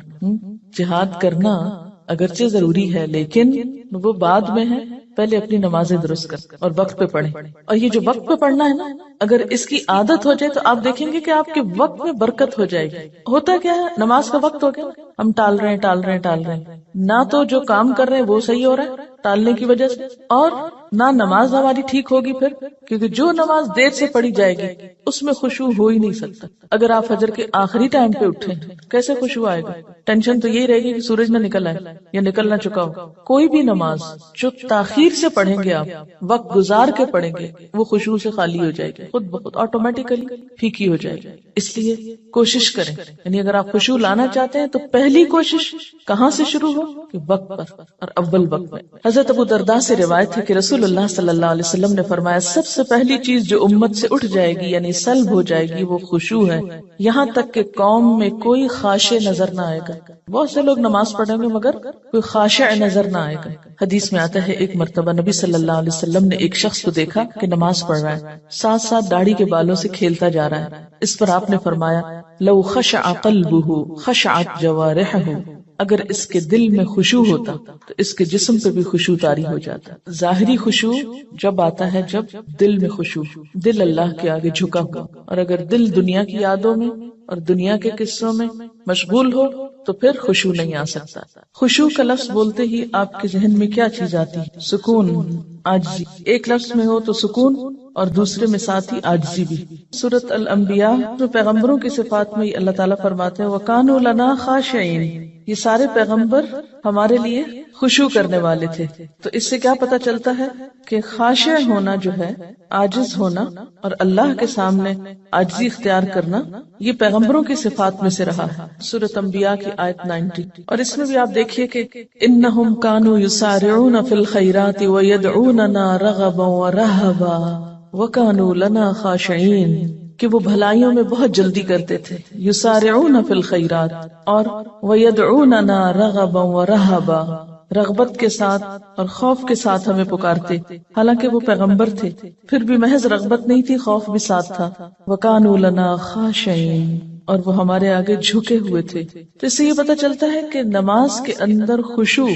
جہاد کرنا اگرچہ ضروری ہے لیکن وہ بعد میں ہے، پہلے اپنی نمازیں درست کر اور وقت پہ پڑھیں. اور یہ جو وقت پہ پڑھنا ہے نا، اگر اس کی عادت ہو جائے تو آپ دیکھیں گے کہ آپ کے وقت میں برکت ہو جائے گی. ہوتا کیا ہے، نماز کا وقت ہو گیا، ہم ٹال رہے ہیں، نہ تو جو کام کر رہے ہیں وہ صحیح ہو رہا ہے ٹالنے کی وجہ سے، اور نہ نماز ہماری ٹھیک ہوگی پھر، کیونکہ جو نماز دیر سے پڑھی جائے گی اس میں خشوع ہو ہی نہیں سکتا. اگر آپ فجر کے آخری ٹائم پہ اٹھیں کیسے خشوع آئے گا؟ ٹینشن تو یہی رہے گی کہ سورج نہ نکل آئے یا نکل نہ چکا ہو. کوئی بھی نماز جو تاخیر سے پڑھیں گے، آپ وقت گزار کے پڑھیں گے، وہ خشوع سے خالی ہو جائے گی، خود بخود آٹومیٹیکلی پھیکی ہو جائے گی. اس لیے کوشش کریں، یعنی اگر آپ خشوع لانا چاہتے ہیں تو پہلی کوشش کہاں سے شروع ہو کہ وقت پر اور اول وقت میں. حضرت ابو درداء سے روایت ہے کہ رسول اللہ صلی اللہ علیہ وسلم نے فرمایا سب سے پہلی چیز جو امت سے اٹھ جائے گی یعنی سلب ہو جائے گی وہ خشوع ہے، یہاں تک کہ قوم میں کوئی خاشع نظر نہ آئے گا. بہت سے لوگ نماز پڑھیں گے مگر کوئی خاشع نظر نہ آئے گا. حدیث میں آتا ہے ایک مرتبہ نبی صلی اللہ علیہ وسلم نے ایک شخص کو دیکھا کہ نماز پڑھ رہا ہے، ساتھ ساتھ داڑھی کے بالوں سے کھیلتا جا رہا ہے. اس پر آپ نے فرمایا لو خشع قلبہ خشعت جوارحہ، اگر اس کے دل میں خشوع ہوتا تو اس کے جسم پہ بھی خشوع طاری ہو جاتا. ظاہری خشوع جب آتا ہے جب دل میں خشوع، دل اللہ کے آگے جھکا ہوا. اور اگر دل دنیا کی یادوں میں اور دنیا کے قصوں میں مشغول ہو تو پھر خشوع نہیں آ سکتا. خشوع کا لفظ بولتے ہی آپ کے ذہن میں کیا چیز آتی ہے؟ سکون، عاجزی. ایک لفظ میں ہو تو سکون اور دوسرے میں ساتھ ہی عاجزی بھی. سورۃ الانبیاء میں پیغمبروں کی صفات میں اللہ تعالیٰ فرماتے ہیں وَكَانُوا لَنَا خَاشِعِينَ، یہ سارے پیغمبر ہمارے لیے خشوع کرنے والے تھے. تو اس سے کیا پتا چلتا ہے کہ خاشع ہونا جو ہے، عاجز ہونا اور اللہ کے سامنے عاجزی اختیار کرنا، یہ پیغمبروں کی صفات میں سے رہا ہے. سورۃ انبیاء کی آیت 90. اور اس میں بھی آپ دیکھیے کہ انہم کانوا یسارعون فی الخیرات ویدعوننا رغبا ورہبا وکانوا لنا خاشعین، کہ وہ بھلائیوں میں بہت جلدی کرتے تھے، یسارعون فی الخیرات، اور ویدعوننا رغبا ورہبا، رغبت کے ساتھ اور خوف کے ساتھ ہمیں پکارتے. حالانکہ وہ پیغمبر تھے پھر بھی محض رغبت نہیں تھی، خوف بھی ساتھ تھا. وَكَانُوا لَنَا خَاشِعِينَ، اور وہ ہمارے آگے جھکے ہوئے تھے. تو اس سے یہ پتہ چلتا ہے کہ نماز کے اندر خشوع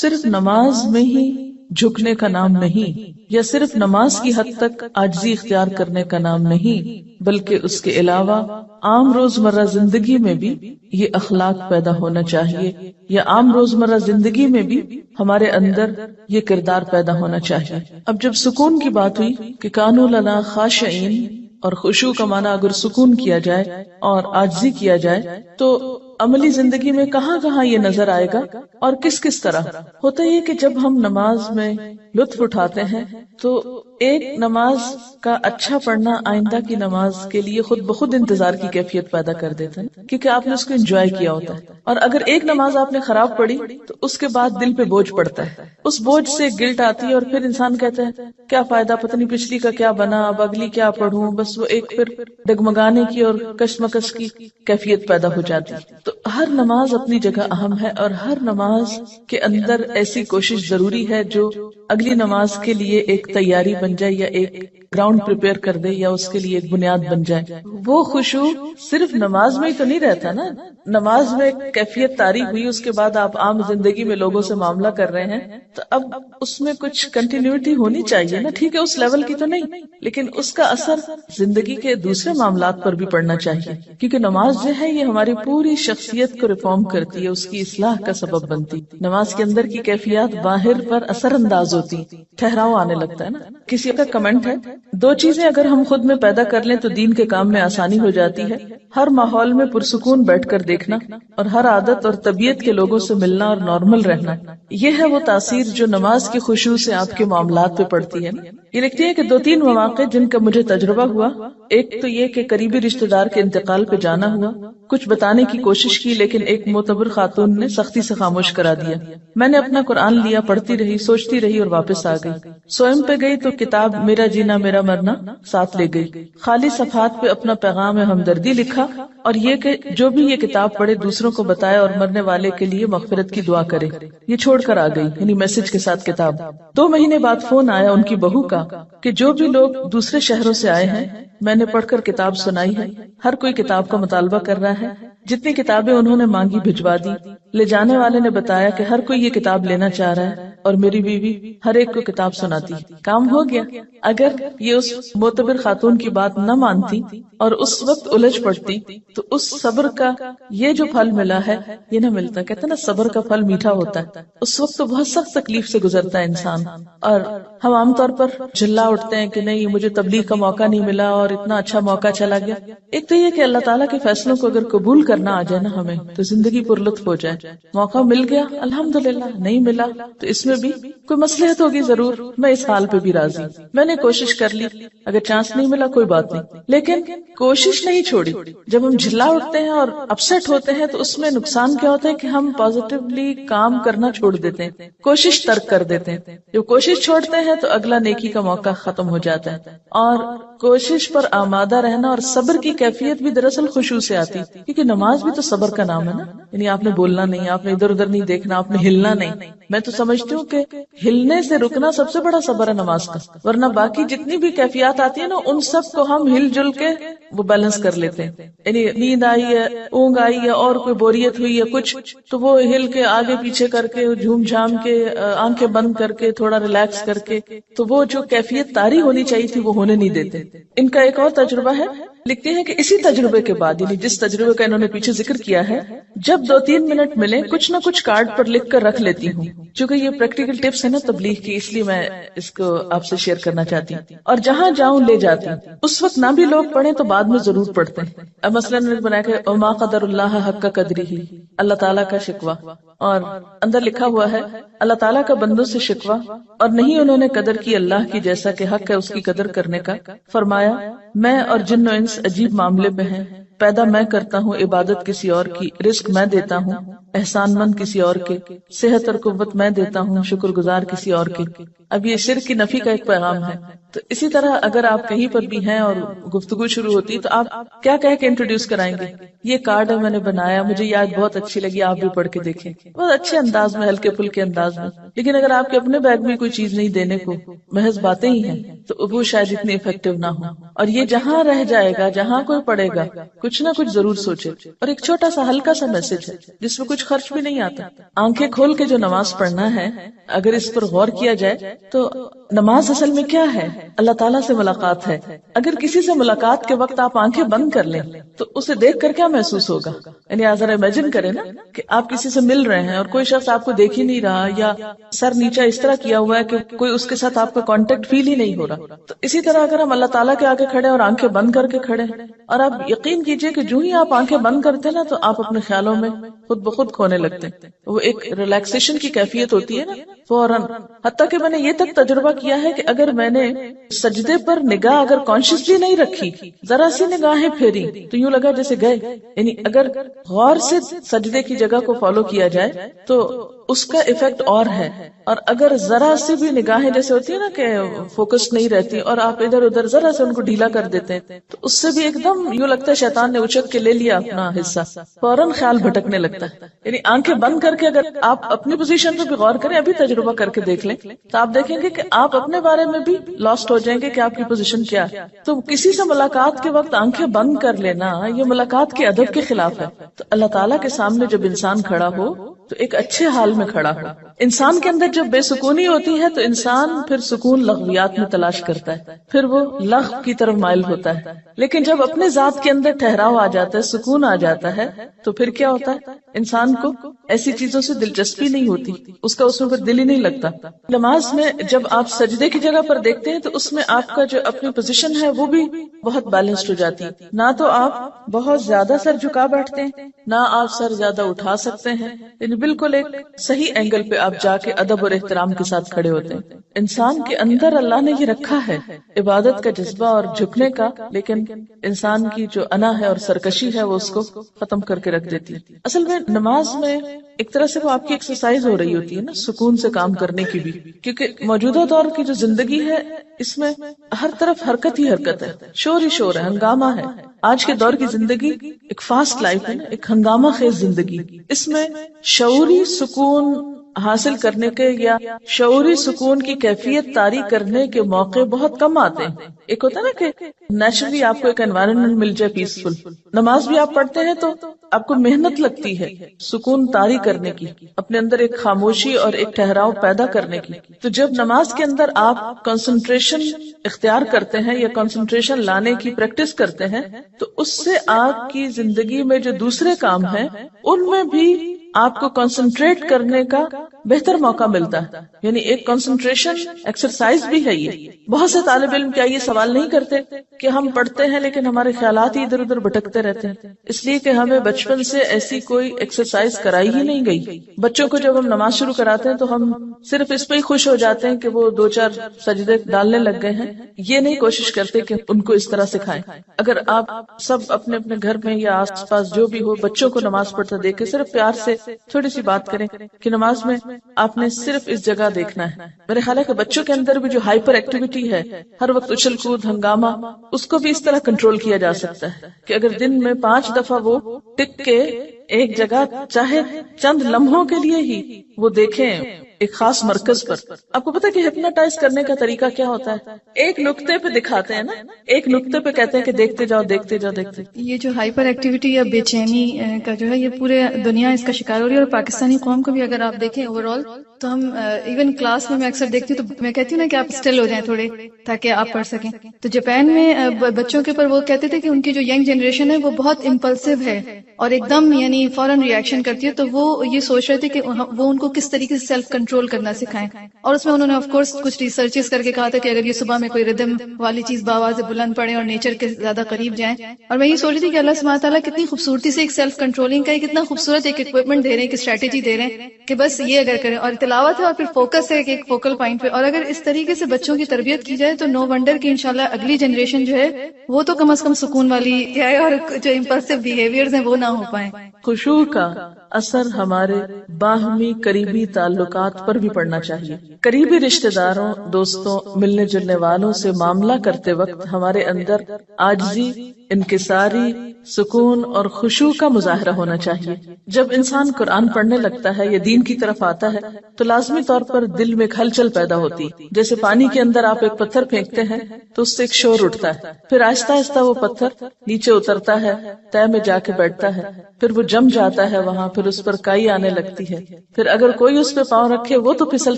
صرف نماز میں ہی جھکنے کا نام نہیں، یا صرف نماز کی حد تک عاجزی اختیار کرنے کا نام نہیں، بلکہ اس کے علاوہ عام روزمرہ زندگی میں بھی یہ اخلاق پیدا ہونا چاہیے، یا عام روزمرہ زندگی میں بھی ہمارے اندر یہ کردار پیدا ہونا چاہیے. اب جب سکون کی بات ہوئی کہ کانوا لنا خاشعین، اور خشوع کا معنی اگر سکون کیا جائے اور عاجزی کیا جائے تو عملی زندگی میں کہاں کہاں یہ نظر آئے گا اور کس کس طرح ہوتا ہے کہ جب ہم نماز میں لطف اٹھاتے ہیں، تو ایک نماز کا اچھا پڑھنا آئندہ کی نماز کے لیے خود بخود انتظار کی کیفیت پیدا کر دیتا ہے، کیونکہ آپ نے اس کو انجوائے کیا ہوتا ہے. اور اگر ایک نماز آپ نے خراب پڑھی تو اس کے بعد دل پہ بوجھ پڑتا ہے، اس بوجھ سے گلٹ آتی ہے، اور پھر انسان کہتا ہے کیا فائدہ، پتہ نہیں پچھلی کا کیا بنا، اب اگلی کیا پڑھوں. بس وہ ایک پھر ڈگمگانے کی اور کشمکش کی کیفیت پیدا ہو جاتی. تو ہر نماز اپنی جگہ اہم ہے، اور ہر نماز کے اندر ایسی کوشش ضروری ہے جو اگلی نماز کے لیے ایک تیاری بن جائے، یا ایک گراؤنڈ پریپیئر کر دے، یا اس کے لیے ایک بنیاد بن جائے. وہ خشوع صرف نماز میں ہی تو نہیں رہتا نا. نماز میں کیفیت طاری ہوئی، اس کے بعد آپ عام زندگی میں لوگوں سے معاملہ کر رہے ہیں، تو اب اس میں کچھ کنٹینیوٹی ہونی چاہیے نا. ٹھیک ہے اس لیول کی تو نہیں، لیکن اس کا اثر زندگی کے دوسرے معاملات پر بھی پڑنا چاہیے، کیونکہ نماز جو ہے یہ ہماری پوری شخصیت کو ریفارم کرتی ہے، اس کی اصلاح کا سبب بنتی. نماز کے اندر کی کیفیات باہر پر اثر انداز ہوتی، ٹھہراؤ آنے لگتا ہے نا. کسی کا کمنٹ ہے، 2 چیزیں اگر ہم خود میں پیدا کر لیں تو دین کے کام میں آسانی ہو جاتی ہے: ہر ماحول میں پرسکون بیٹھ کر دیکھنا، اور ہر عادت اور طبیعت کے لوگوں سے ملنا اور نارمل رہنا. یہ ہے وہ تاثیر جو نماز کی خشوع سے آپ کے معاملات پہ پڑتی ہے. یہ لکھتی ہے کہ 2-3 مواقع جن کا مجھے تجربہ ہوا. ایک تو یہ کہ قریبی رشتہ دار کے انتقال پہ جانا ہوا. کچھ بتانے کی کوشش کی لیکن ایک معتبر خاتون نے سختی سے خاموش کرا دیا. میں نے اپنا قرآن لیا، پڑھتی رہی، سوچتی رہی اور واپس آ گئی. سوئم پہ گئی تو کتاب میرا جینا میرا مرنا ساتھ لے گئی. خالی صفحات پہ اپنا پیغام ہمدردی لکھا، اور یہ کہ جو بھی یہ کتاب پڑھے دوسروں کو بتائے اور مرنے والے کے لیے مغفرت کی دعا کرے. یہ چھوڑ کر آ گئی، یعنی میسج کے ساتھ کتاب. 2 مہینے بعد فون آیا ان کی بہو کا کہ جو بھی لوگ دوسرے شہروں سے آئے ہیں میں نے پڑھ کر کتاب سنائی ہے، ہر کوئی کتاب کا مطالبہ کر رہا ہے. جتنی کتابیں انہوں نے مانگی بھجوا دی. لے جانے والے نے بتایا کہ ہر کوئی یہ کتاب لینا چاہ رہا ہے، اور میری بیوی ہر ایک کو کتاب سناتی. کام ہو گیا. اگر یہ اس معتبر خاتون کی بات نہ مانتی اور اس وقت الجھ پڑتی تو اس صبر کا یہ جو پھل ملا ہے یہ نہ ملتا. کہتے نا صبر کا پھل میٹھا ہوتا ہے. اس وقت تو بہت سخت تکلیف سے گزرتا ہے انسان، اور ہم عام طور پر جھلا اٹھتے ہیں کہ نہیں مجھے تبلیغ کا موقع نہیں ملا اور اتنا اچھا موقع چلا گیا. ایک تو یہ کہ اللہ تعالیٰ کے فیصلوں کو اگر قبول کرنا آ جائے نا ہمیں تو زندگی پر لطف ہو جائے. موقع مل گیا الحمدللہ، نہیں ملا تو اس میں بھی کوئی مصلحت ہوگی ضرور. میں اس حال پہ بھی راضی. میں نے کوشش کر لی، اگر چانس نہیں ملا کوئی بات نہیں، لیکن کوشش نہیں چھوڑی. جب ہم جھلا اٹھتے ہیں اور اپسیٹ ہوتے ہیں تو اس میں نقصان کیا ہوتا ہے کہ ہم پازیٹیولی کام کرنا چھوڑ دیتے ہیں، کوشش ترک کر دیتے ہیں. جب کوشش چھوڑتے ہیں تو اگلا نیکی کا موقع ختم ہو جاتا ہے. اور کوشش پر آمادہ رہنا اور صبر کی کیفیت بھی دراصل خشوع سے آتی، کیونکہ نماز بھی تو صبر کا نام ہے نا. یعنی آپ نے بولنا نہیں، آپ نے ادھر ادھر نہیں دیکھنا، آپ نے ہلنا نہیں. میں تو سمجھتی ہوں کہ ہلنے سے رکنا سب سے بڑا صبر ہے نماز کا. ورنہ باقی جتنی بھی کیفیات آتی ہیں نا ان سب کو ہم ہل جل کے وہ بیلنس کر لیتے ہیں. یعنی نیند آئی ہے، اونگ آئی ہے، اور کوئی بوریت ہوئی ہے کچھ، تو وہ ہل کے آگے پیچھے کر کے جھوم جھام کے آنکھیں بند کر کے تھوڑا ریلیکس کر کے، تو وہ جو کیفیت طاری ہونی چاہیے تھی وہ ہونے نہیں دیتے. ان کا ایک اور تجربہ ہے، لکھتے ہیں کہ اسی تجربے کے بعد، یعنی جس تجربے کا انہوں نے پیچھے ذکر کیا ہے، جب 2-3 منٹ ملے کچھ نہ کچھ کارڈ پر لکھ کر رکھ لیتی ہوں. چونکہ یہ پریکٹیکل ٹپس ہے نا تبلیغ کی، اس لیے میں اس کو آپ سے شیئر کرنا چاہتی ہوں. اور جہاں جاؤں لے جاتی ہوں. اس وقت نہ بھی لوگ پڑھیں تو بعد میں ضرور پڑھتے ہیں. اب مثلاً نے بنایا کہ وما قدر اللہ حق قدرہ، اللہ تعالیٰ کا شکوہ، اور اندر لکھا ہوا ہے اللہ تعالیٰ کا بندوں سے شکوہ، اور نہیں انہوں نے قدر کی اللہ کی جیسا کہ حق ہے اس کی قدر کرنے کا. فرمایا میں اور جن و انس عجیب معاملے میں ہیں. پیدا میں کرتا ہوں، عبادت کسی اور کی، رزق میں دیتا ہوں، احسان مند کسی اور کے، صحت اور قوت میں دیتا ہوں، شکر گزار کسی اور کے. اب یہ شرک کی نفی کا ایک پیغام ہے. تو اسی طرح اگر آپ کہیں پر بھی ہیں اور گفتگو شروع ہوتی تو آپ کیا کہہ کے انٹروڈیوس کرائیں گے؟ یہ کارڈ ہے میں نے بنایا، مجھے یاد بہت اچھی لگی، آپ بھی پڑھ کے دیکھیں. بہت اچھے انداز میں، ہلکے پھلکے انداز میں. لیکن اگر آپ کے اپنے بیگ میں کوئی چیز نہیں دینے کو، محض باتیں ہی ہیں، تو وہ شاید اتنی افیکٹو نہ ہو. اور یہ جہاں رہ جائے گا، جہاں کوئی پڑھے گا، کچھ نہ کچھ ضرور سوچے. اور ایک چھوٹا سا ہلکا سا میسج ہے جس میں کچھ خرچ بھی نہیں آتا. آنکھیں کھول کے جو نماز پڑھنا ہے، اگر اس پر غور کیا جائے تو نماز اصل میں کیا ہے؟ اللہ تعالیٰ سے ملاقات ہے. اگر کسی سے ملاقات کے وقت آپ آنکھیں بند کر لیں تو اسے دیکھ کر کیا محسوس ہوگا؟ یعنی ذرا امیجن کریں نا کہ آپ کسی سے مل رہے ہیں اور کوئی شخص آپ کو دیکھ ہی نہیں رہا، یا سر نیچا اس طرح کیا ہوا ہے کہ کوئی اس کے ساتھ آپ کا کانٹیکٹ فیل ہی نہیں ہو رہا. تو اسی طرح اگر ہم اللہ تعالیٰ کے آگے کھڑے اور آنکھیں بند کر کے کھڑے، اور آپ یقین کیجئے کہ جو ہی آپ آنکھیں بند کرتے نا تو آپ اپنے خیالوں میں خود بخود کھونے لگتے ہیں. وہ ایک ریلیکسیشن کی کیفیت ہوتی ہے نا فوراً. حتیٰ کہ میں نے یہ تک تجربہ کیا ہے کہ اگر میں نے سجدے پر نگاہ اگر کانشیسلی نہیں رکھی, ذرا سی نگاہیں پھیری تو یوں لگا جیسے گئے. یعنی اگر غور سے سجدے کی جگہ کو فالو کیا جائے تو اس کا ایفیکٹ اور ہے. اور اگر ذرا سی بھی نگاہیں جیسے ہوتی ہے نا کہ فوکس نہیں رہتی اور آپ ادھر ادھر ذرا سے ان کو ڈھیلا کر دیتے ہیں تو اس سے بھی ایک دم یوں لگتا ہے شیطان نے اچک کے لے لیا اپنا حصہ, فوراً خیال بھٹکنے لگتا ہے. یعنی آنکھیں بند کر کے اگر آپ اپنی پوزیشن پہ بھی غور کریں, ابھی تجربہ کر کے دیکھ لیں تو آپ دیکھیں گے کہ آپ اپنے بارے میں بھی لاسٹ ہو جائیں گے کہ آپ کی پوزیشن کیا ہے. تو کسی سے ملاقات کے وقت آنکھیں بند کر لینا یہ ملاقات کے ادب کے خلاف ہے. تو اللہ تعالیٰ کے سامنے جب انسان کھڑا ہو تو ایک اچھے حال میں کھڑا ہو. انسان کے اندر جب بے سکونی ہوتی ہے تو انسان پھر سکون لغویات میں تلاش کرتا ہے, پھر وہ لغو کی طرف مائل ہوتا ہے. لیکن جب اپنے ذات کے اندر ٹھہراؤ آ جاتا ہے, سکون آ جاتا ہے, تو پھر کیا ہوتا ہے, انسان کو ایسی چیزوں سے دلچسپی نہیں ہوتی, اس کا اس میں پھر دل ہی نہیں لگتا. نماز میں جب آپ سجدے کی جگہ پر دیکھتے ہیں تو اس میں آپ کا جو اپنی پوزیشن ہے وہ بھی بہت بیلنسڈ ہو جاتی ہے. نہ تو آپ بہت زیادہ سر جھکا بیٹھتے ہیں, نہ آپ سر زیادہ اٹھا سکتے ہیں. یعنی بالکل ایک صحیح اینگل پہ آپ جا کے ادب اور احترام کے ساتھ کھڑے ہوتے ہیں. انسان کے اندر اللہ نے یہ رکھا ہے عبادت کا جذبہ اور جھکنے کا, لیکن انسان کی جو انا ہے اور سرکشی ہے وہ اس کو ختم کر کے رکھ دیتی ہے. اصل میں نماز میں ایک طرح سے وہ آپ کی ایکسرسائز ہو رہی ہوتی ہے نا, سکون سے کام کرنے کی بھی, کیونکہ موجودہ دور کی جو زندگی ہے اس میں ہر طرف حرکت ہی حرکت ہے, شور ہی شور ہے, ہنگامہ ہے. آج کے دور کی زندگی ایک فاسٹ لائف ہے نا, ایک ہنگامہ خیز زندگی. اس میں شعوری سکون حاصل کرنے کے یا شعوری سکون کی کیفیت طاری کرنے کے موقع بہت کم آتے ہیں. ایک ہوتا ہے نا کہ نیچرلی آپ کو ایک انوائرنمنٹ مل جائے پیسفل. نماز بھی آپ پڑھتے ہیں تو آپ کو محنت لگتی ہے سکون طاری کرنے کی, اپنے اندر ایک خاموشی اور ایک ٹھہراؤ پیدا کرنے کی. تو جب نماز کے اندر آپ کنسنٹریشن اختیار کرتے ہیں یا کنسنٹریشن لانے کی پریکٹس کرتے ہیں تو اس سے آپ کی زندگی میں جو دوسرے کام ہیں ان میں بھی آپ کو کنسنٹریٹ کرنے کا بہتر موقع ملتا ہے. یعنی ایک کنسنٹریشن ایکسرسائز بھی ہے یہ. بہت سے طالب علم کیا یہ سوال نہیں کرتے کہ ہم پڑھتے ہیں لیکن ہمارے خیالات ہی ادھر ادھر بھٹکتے رہتے ہیں, اس لیے کہ ہمیں بچپن سے ایسی کوئی ایکسرسائز کرائی ہی نہیں گئی. بچوں کو جب ہم نماز شروع کراتے ہیں تو ہم صرف اس پہ ہی خوش ہو جاتے ہیں کہ وہ 2-4 سجدے ڈالنے لگ گئے ہیں, یہ نہیں کوشش کرتے کہ ان کو اس طرح سکھائیں. اگر آپ سب اپنے اپنے گھر میں یا آس پاس جو بھی ہو بچوں کو نماز پڑھتا دیکھ کے صرف پیار سے تھوڑی سی بات کریں کہ نماز میں آپ نے صرف اس جگہ دیکھنا ہے. میرے خیال ہے کہ بچوں کے اندر بھی جو ہائپر ایکٹیویٹی ہے, ہر وقت اچھل کود ہنگامہ, اس کو بھی اس طرح کنٹرول کیا جا سکتا ہے کہ اگر دن میں 5 دفعہ وہ ٹک کے ایک جگہ چاہے چند لمحوں کے لیے ہی وہ دیکھیں ایک خاص مرکز پر. آپ کو پتا کہ ہپنوٹائز کرنے کا طریقہ کیا ہوتا ہے, ایک نقطے پہ دکھاتے ہیں نا, ایک نقطے پہ کہتے ہیں کہ دیکھتے جاؤ دیکھتے جاؤ دیکھتے. یہ جو ہائپر ایکٹیویٹی یا بے چینی کا جو ہے یہ پورے دنیا اس کا شکار ہو رہی ہے, اور پاکستانی قوم کو بھی اگر آپ دیکھیں اوور آل تو ہم ایون کلاس میں اکثر دیکھتی ہوں تو میں کہتی ہوں نا کہ آپ اسٹل ہو جائیں تھوڑے تاکہ آپ پڑھ سکیں. تو جاپان میں بچوں کے اوپر وہ کہتے تھے کہ ان کی جو ینگ جنریشن ہے وہ بہت امپلسو ہے اور ایک دم یعنی فوراً ریئیکشن کرتی ہے, تو وہ یہ سوچ رہے تھے کہ وہ ان کو کس طریقے سے سیلف کنٹرول کرنا سکھائیں. اور اس میں انہوں نے آف کورس کچھ ریسرچز کر کے کہا تھا کہ اگر یہ صبح میں کوئی ردم والی چیز بآواز بلند پڑے اور نیچر کے زیادہ قریب جائیں. اور میں یہ سوچ رہی تھی کہ اللہ سبحانہ تعالیٰ کتنی خوبصورتی سے ایک سیلف کنٹرولنگ کا کتنا خوبصورت ایک اکوپمنٹ دے رہے ہیں, ایک اسٹریٹجی دے رہے ہیں کہ بس یہ اگر کریں, اور تلاوت ہے اور پھر فوکس ہے ایک فوکل پوائنٹ پہ. اور اگر اس طریقے سے بچوں کی تربیت کی جائے تو نو ونڈر کہ انشاءاللہ اگلی جنریشن جو ہے وہ تو کم از کم سکون والی ہے, اور جو امپلسو بیہیویئرز ہیں وہ نہ ہو پائیں. خشوع کا اثر ہمارے باہمی قریبی تعلقات پر بھی پڑنا چاہیے. قریبی رشتہ داروں, دوستوں, ملنے جلنے والوں سے معاملہ کرتے وقت ہمارے اندر عاجزی, انکساری, سکون اور خشوع کا مظاہرہ ہونا چاہیے. جب انسان قرآن پڑھنے لگتا ہے یا دین کی طرف آتا ہے تو لازمی طور پر دل میں ہلچل پیدا ہوتی. جیسے پانی کے اندر آپ ایک پتھر پھینکتے ہیں تو اس سے ایک شور اٹھتا ہے, پھر آہستہ آہستہ وہ پتھر نیچے اترتا ہے, تہ میں جا کے بیٹھتا ہے, پھر وہ جم جاتا ہے وہاں, پھر اس پر کائی آنے لگتی ہے, پھر اگر کوئی اس پہ پاؤں رکھے وہ تو پھسل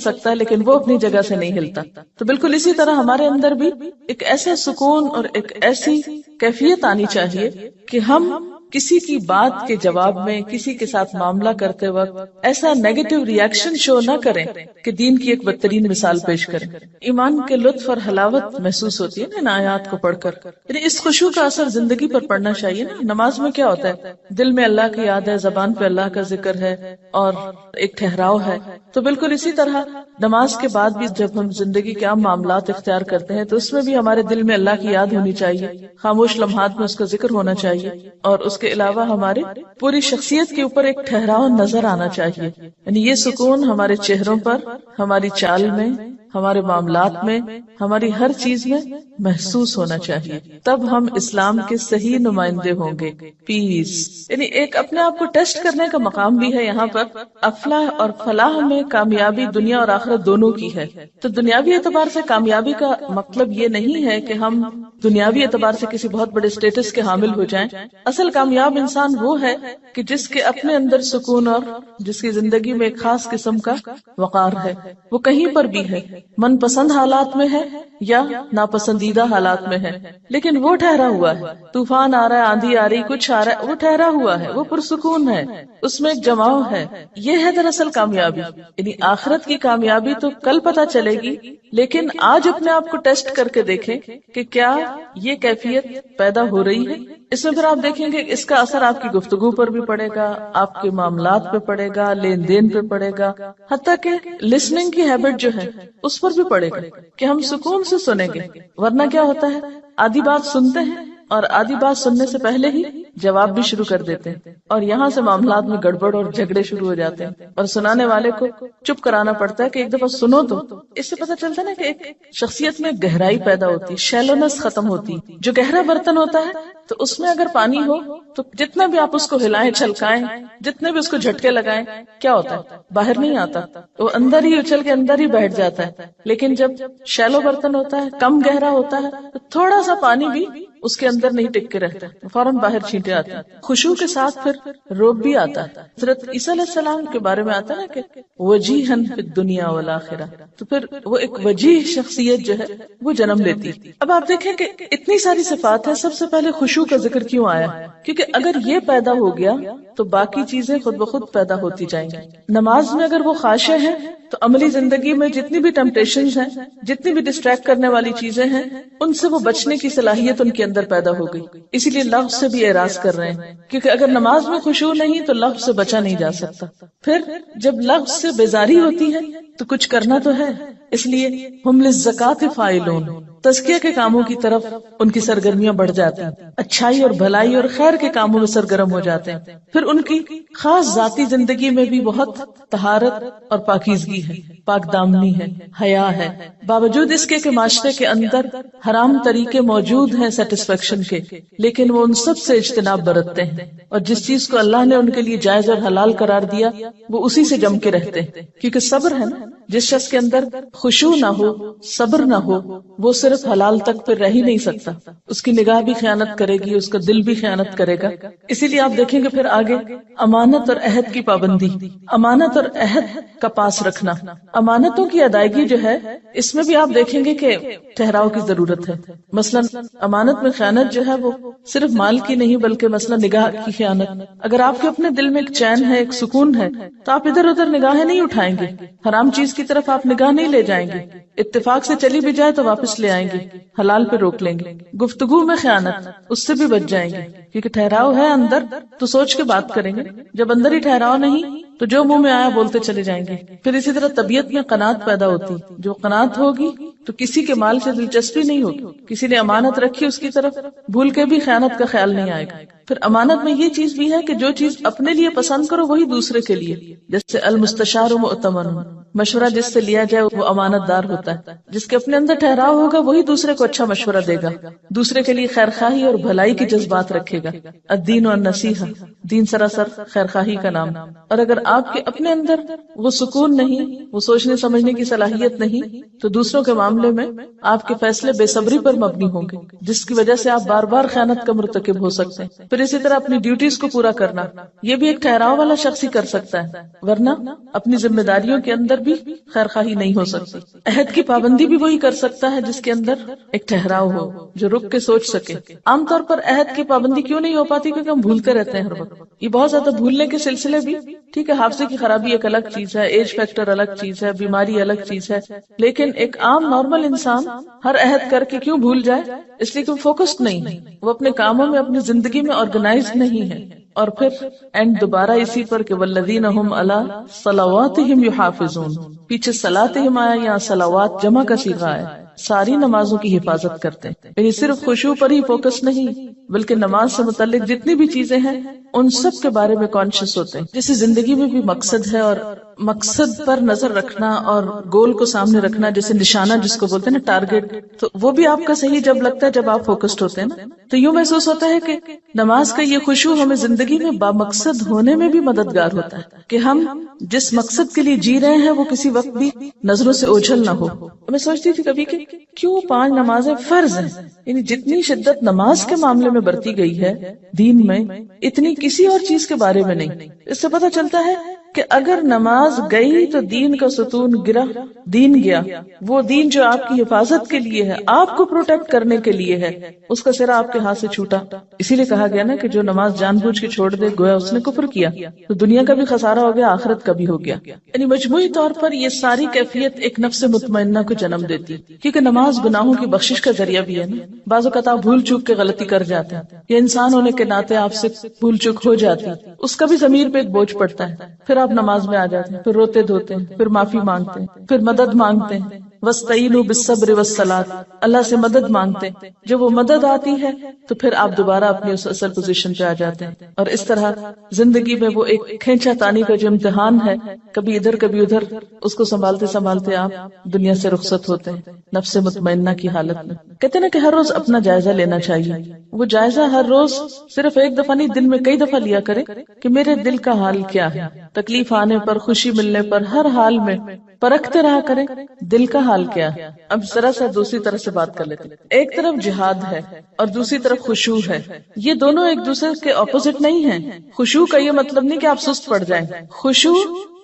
سکتا ہے لیکن وہ اپنی جگہ سے نہیں ہلتا. تو بالکل اسی طرح ہمارے اندر بھی ایک ایسا سکون اور ایک ایسی کیفیت آنی چاہیے کہ ہم کسی کی بات کے جواب میں کسی کے ساتھ معاملہ کرتے وقت ایسا نیگیٹو ریئیکشن شو نہ کریں کہ دین کی ایک بدترین مثال پیش کریں. ایمان کے لطف اور حلاوت محسوس ہوتی ہے نا ان آیات کو پڑھ کر. یعنی اس خشوع کا اثر زندگی پر پڑنا چاہیے نا. نماز میں کیا ہوتا ہے؟ دل میں اللہ کی یاد ہے، زبان پہ اللہ کا ذکر ہے اور ایک ٹھہراؤ ہے. تو بالکل اسی طرح نماز کے بعد بھی جب ہم زندگی کے عام معاملات اختیار کرتے ہیں تو اس میں بھی ہمارے دل میں اللہ کی یاد ہونی چاہیے، خاموش لمحات میں اس کا ذکر ہونا چاہیے، اور اس کے علاوہ ہمارے پوری شخصیت کے اوپر ایک ٹھہراؤ نظر آنا چاہیے. یعنی یہ سکون ہمارے چہروں پر، ہماری چال میں، ہمارے معاملات میں، ہماری ہر چیز میں محسوس ہونا چاہیے. تب ہم اسلام کے صحیح نمائندے ہوں گے. پیس یعنی ایک اپنے آپ کو ٹیسٹ کرنے کا مقام بھی ہے یہاں پر. افلاح اور فلاح میں کامیابی دنیا اور آخرت دونوں کی ہے. تو دنیاوی اعتبار سے کامیابی کا مطلب یہ نہیں ہے کہ ہم دنیاوی اعتبار سے کسی بہت بڑے اسٹیٹس کے حامل ہو جائیں. اصل کامیاب انسان وہ ہے کہ جس کے اپنے اندر سکون اور جس کی زندگی میں ایک خاص قسم کا وقار ہے. وہ کہیں پر بھی ہے، من پسند حالات میں ہے یا ناپسندیدہ حالات میں ہے، لیکن وہ ٹھہرا ہوا ہے. طوفان آ رہا ہے، آندھی آ رہی، کچھ آ رہا ہے، وہ ٹھہرا ہوا ہے، وہ پرسکون ہے، اس میں ایک جماؤ ہے. یہ ہے دراصل کامیابی. یعنی آخرت کی کامیابی تو کل پتہ چلے گی، لیکن آج اپنے آپ کو ٹیسٹ کر کے دیکھیں کہ کیا یہ کیفیت پیدا ہو رہی ہے. اس میں پھر آپ دیکھیں گے اس کا اثر آپ کی گفتگو پر بھی پڑے گا، آپ کے معاملات پہ پڑے گا، لین دین پہ پڑے گا، حتیٰ کہ لسننگ کی ہیبٹ جو ہے اس پر بھی پڑے گا کہ ہم سکون سے سنیں گے. ورنہ کیا ہوتا ہے، آدھی بات سنتے ہیں اور آدھی بات سننے سے پہلے ہی جواب بھی شروع کر دیتے ہیں، اور یہاں سے معاملات میں گڑبڑ اور جھگڑے شروع ہو جاتے ہیں، اور سنانے والے کو چپ کرانا پڑتا ہے کہ ایک دفعہ سنو. تو اس سے پتہ چلتا ہے نا کہ ایک شخصیت میں گہرائی پیدا ہوتی ہے، شیلونس ختم ہوتی. جو گہرا برتن ہوتا ہے تو اس میں اگر پانی ہو تو جتنا بھی آپ اس کو ہلائیں چھلکائیں، جتنے بھی اس کو جھٹکے لگائیں، کیا ہوتا ہے؟ باہر نہیں آتا، وہ اندر ہی اچھل کے اندر ہی بیٹھ جاتا ہے. لیکن جب شیلو برتن ہوتا ہے، کم گہرا ہوتا ہے، تو تھوڑا سا پانی بھی اس کے اندر نہیں ٹک کے رہتا، فوراً باہر چھینٹے آتے ہیں. خشوع کے ساتھ پھر روب بھی آتا ہے. حضرت عیسیٰ علیہ السلام کے بارے میں آتا ہے نا کہ وجیہن فی الدنیا والآخرہ، تو پھر وہ ایک وجیح شخصیت جو ہے وہ جنم لیتی. اب آپ دیکھیں کہ اتنی ساری صفات ہیں، سب سے پہلے خشوع کا ذکر کیوں آیا؟ کیونکہ اگر یہ پیدا ہو گیا تو باقی چیزیں خود بخود پیدا ہوتی جائیں گی. نماز میں اگر وہ خاشع ہے تو عملی زندگی میں جتنی بھی ٹیمپٹیشنز ہیں، جتنی بھی ڈسٹریکٹ کرنے والی چیزیں ہیں، ان سے وہ بچنے کی صلاحیت ان کے اندر پیدا ہو گئی. اسی لیے لغو سے بھی اعراض کر رہے ہیں، کیونکہ اگر نماز میں خشوع نہیں تو لغو سے بچا نہیں جا سکتا. پھر جب لغو سے بیزاری ہوتی ہے تو کچھ کرنا تو ہے، اس لیے ہم للزکاۃ فاعلون، تزکیہ کے کاموں کی طرف ان کی سرگرمیاں بڑھ جاتی ہیں، اچھائی اور بھلائی اور خیر کے کاموں میں سرگرم ہو جاتے ہیں. پھر ان کی خاص ذاتی زندگی میں بھی بہت طہارت اور پاکیزگی ہے، پاک دامنی ہے، حیا ہے، باوجود اس کے کہ معاشرے کے اندر حرام طریقے موجود ہیں سیٹسفیکشن کے، لیکن وہ ان سب سے اجتناب برتتے ہیں، اور جس چیز کو اللہ نے ان کے لیے جائز اور حلال قرار دیا وہ اسی سے جم کے رہتے ہیں. کیونکہ صبر ہے نا، جس شخص کے اندر خشوع نہ ہو، صبر نہ ہو، وہ صرف حلال تک پھر رہ ہی نہیں سکتا. اس کی نگاہ بھی خیانت کرے گی، اس کا دل بھی خیانت کرے گا. اسی لیے آپ دیکھیں گے پھر آگے امانت اور عہد کی پابندی، امانت اور عہد کا پاس رکھنا، امانتوں کی ادائیگی جو ہے اس میں بھی آپ دیکھیں گے کہ ٹھہراؤ کی ضرورت ہے. مثلا امانت میں خیانت جو ہے وہ صرف مال کی نہیں بلکہ مثلا نگاہ کی خیانت. اگر آپ کے اپنے دل میں ایک چین ہے، ایک سکون ہے، تو آپ ادھر ادھر نگاہیں نہیں اٹھائیں گے، حرام چیز کی طرف آپ نگاہ نہیں لے جائیں گے. اتفاق سے چلی بھی جائے تو واپس لے آئیں گے، حلال پہ روک لیں گے. گفتگو میں خیانت، اس سے بھی بچ جائیں گے، کیونکہ ٹھہراؤ ہے اندر تو سوچ کے بات کریں گے. جب اندر ہی ٹھہراؤ نہیں تو جو منہ میں آیا بولتے چلے جائیں گے. پھر اسی طرح طبیعت میں قناعت پیدا ہوتی، جو قناعت ہوگی تو کسی کے مال سے دلچسپی نہیں ہوگی. کسی نے امانت رکھی اس کی طرف بھول کے بھی خیانت کا خیال نہیں آئے گا. پھر امانت میں یہ چیز بھی ہے کہ جو چیز اپنے لیے پسند کرو وہی دوسرے کے لیے، جیسے المستشار مؤتمن، مشورہ جس سے لیا جائے وہ امانت دار ہوتا ہے. جس کے اپنے اندر ٹھہراؤ ہوگا وہی دوسرے کو اچھا مشورہ دے گا، دوسرے کے لیے خیرخواہی اور بھلائی کے جذبات رکھے گا. الدین والنصیحہ، دین سراسر خیرخواہی کا نام. اور اگر آپ کے اپنے اندر وہ سکون نہیں، وہ سوچنے سمجھنے کی صلاحیت نہیں، تو دوسروں کے معاملے میں آپ کے فیصلے بے صبری پر مبنی ہوں گے، جس کی وجہ سے آپ بار بار خیانت کا مرتکب ہو سکتے ہیں. پھر اسی طرح اپنی ڈیوٹیز کو پورا کرنا، یہ بھی ایک ٹھہراؤ والا شخص ہی کر سکتا ہے، ورنہ اپنی ذمہ داریوں کے اندر بھی خیر خواہی نہیں ہو سکتی. عہد کی پابندی بھی وہی کر سکتا ہے جس کے اندر ایک ٹھہراؤ ہو، جو رک کے سوچ سکے. عام طور پر عہد کی پابندی کیوں نہیں ہو پاتی؟ کیونکہ ہم بھولتے رہتے ہیں ہر وقت. یہ بہت زیادہ بھولنے کے سلسلے بھی ٹھیک ہے، حافظے کی خرابی ایک الگ چیز ہے، ایج فیکٹر الگ چیز ہے، بیماری الگ چیز ہے، لیکن ایک عام نارمل انسان ہر عہد کر کے کیوں بھول جائے؟ اس لیے کہ وہ فوکسڈ نہیں ہے، وہ اپنے کاموں میں، اپنی زندگی میں آرگنائزڈ نہیں ہے. اور پھر اینڈ دوبارہ اسی پر کہ والذین هم علی صلواتہم یحافظون، پیچھے صلاتہم آیا، یہاں صلوات جمع کا صیغہ ہے، ساری نمازوں کی حفاظت کرتے ہیں. یعنی صرف خشوع پر ہی فوکس نہیں بلکہ نماز سے متعلق جتنی بھی چیزیں ہیں ان سب کے بارے میں کانشیس ہوتے ہیں. جیسے زندگی میں بھی مقصد ہے اور مقصد پر نظر رکھنا اور گول کو سامنے رکھنا، جیسے نشانہ جس کو بولتے ہیں نا، ٹارگٹ، تو وہ بھی آپ کا صحیح جب لگتا ہے جب آپ فوکسڈ ہوتے ہیں نا. تو یوں محسوس ہوتا ہے کہ نماز کا یہ خشوع ہمیں زندگی میں بامقصد ہونے میں بھی مددگار ہوتا ہے کہ ہم جس مقصد کے لیے جی رہے ہیں وہ کسی وقت بھی نظروں سے اوجھل نہ ہو. میں سوچتی تھی کبھی کہ کیوں 5 نمازیں فرض ہیں، یعنی جتنی شدت نماز کے معاملے میں برتی گئی ہے دین میں، اتنی کسی اور چیز کے بارے میں نہیں. اس سے پتہ چلتا ہے کہ اگر نماز گئی تو دین کا ستون گرا، دین گیا. وہ دین جو آپ کی حفاظت کے لیے ہے، آپ کو پروٹیکٹ کرنے کے لیے ہے، اس کا سرا آپ کے ہاتھ سے چھوٹا. اسی لیے کہا گیا نا کہ جو نماز جان بوجھ کے چھوڑ دے گویا اس نے کفر کیا. تو دنیا کا بھی خسارہ ہو گیا، آخرت کا بھی ہو گیا. یعنی مجموعی طور پر یہ ساری کیفیت ایک نفس مطمئنہ کو جنم دیتی، کیونکہ نماز گناہوں کی بخشش کا ذریعہ بھی ہے نا. بعض اوقات آپ بھول چوک کے غلطی کر جاتے ہیں، یہ انسان ہونے کے ناطے آپ سے بھول چوک ہو جاتی، اس کا بھی ضمیر پہ ایک بوجھ پڑتا ہے. پھر آپ نماز میں آ جاتے ہیں، پھر روتے دھوتے ہیں، پھر معافی مانگتے ہیں، پھر مدد مانگتے ہیں. وَاسْتَعِينُوا بِالصَّبْرِ وَالصَّلَاةِ، اللہ سے مدد مانگتے ہیں. جب وہ مدد آتی ہے تو پھر آپ دوبارہ اپنی اس اصل پوزیشن پہ آ جاتے ہیں. اور اس طرح زندگی میں وہ ایک کھینچا تانی کا جو امتحان ہے، کبھی ادھر کبھی ادھر، اس کو سنبھالتے سنبھالتے آپ دنیا سے رخصت ہوتے ہیں نفس مطمئنہ کی حالت میں. کہتے ہیں نا کہ ہر روز اپنا جائزہ لینا چاہیے. وہ جائزہ ہر روز صرف ایک دفعہ نہیں، دن میں کئی دفعہ لیا کرے کہ میرے دل کا حال کیا ہے. تکلیف آنے پر، خوشی ملنے پر، ہر حال میں پرکھتے رہا کریں دل کا حال کیا ہے. اب ذرا سا دوسری طرح سے بات کر لیتے ہیں. ایک طرف جہاد ہے اور دوسری طرف خشوع ہے. یہ دونوں ایک دوسرے کے اپوزٹ نہیں ہیں. خشوع کا یہ مطلب نہیں کہ آپ سست پڑ جائیں. خشوع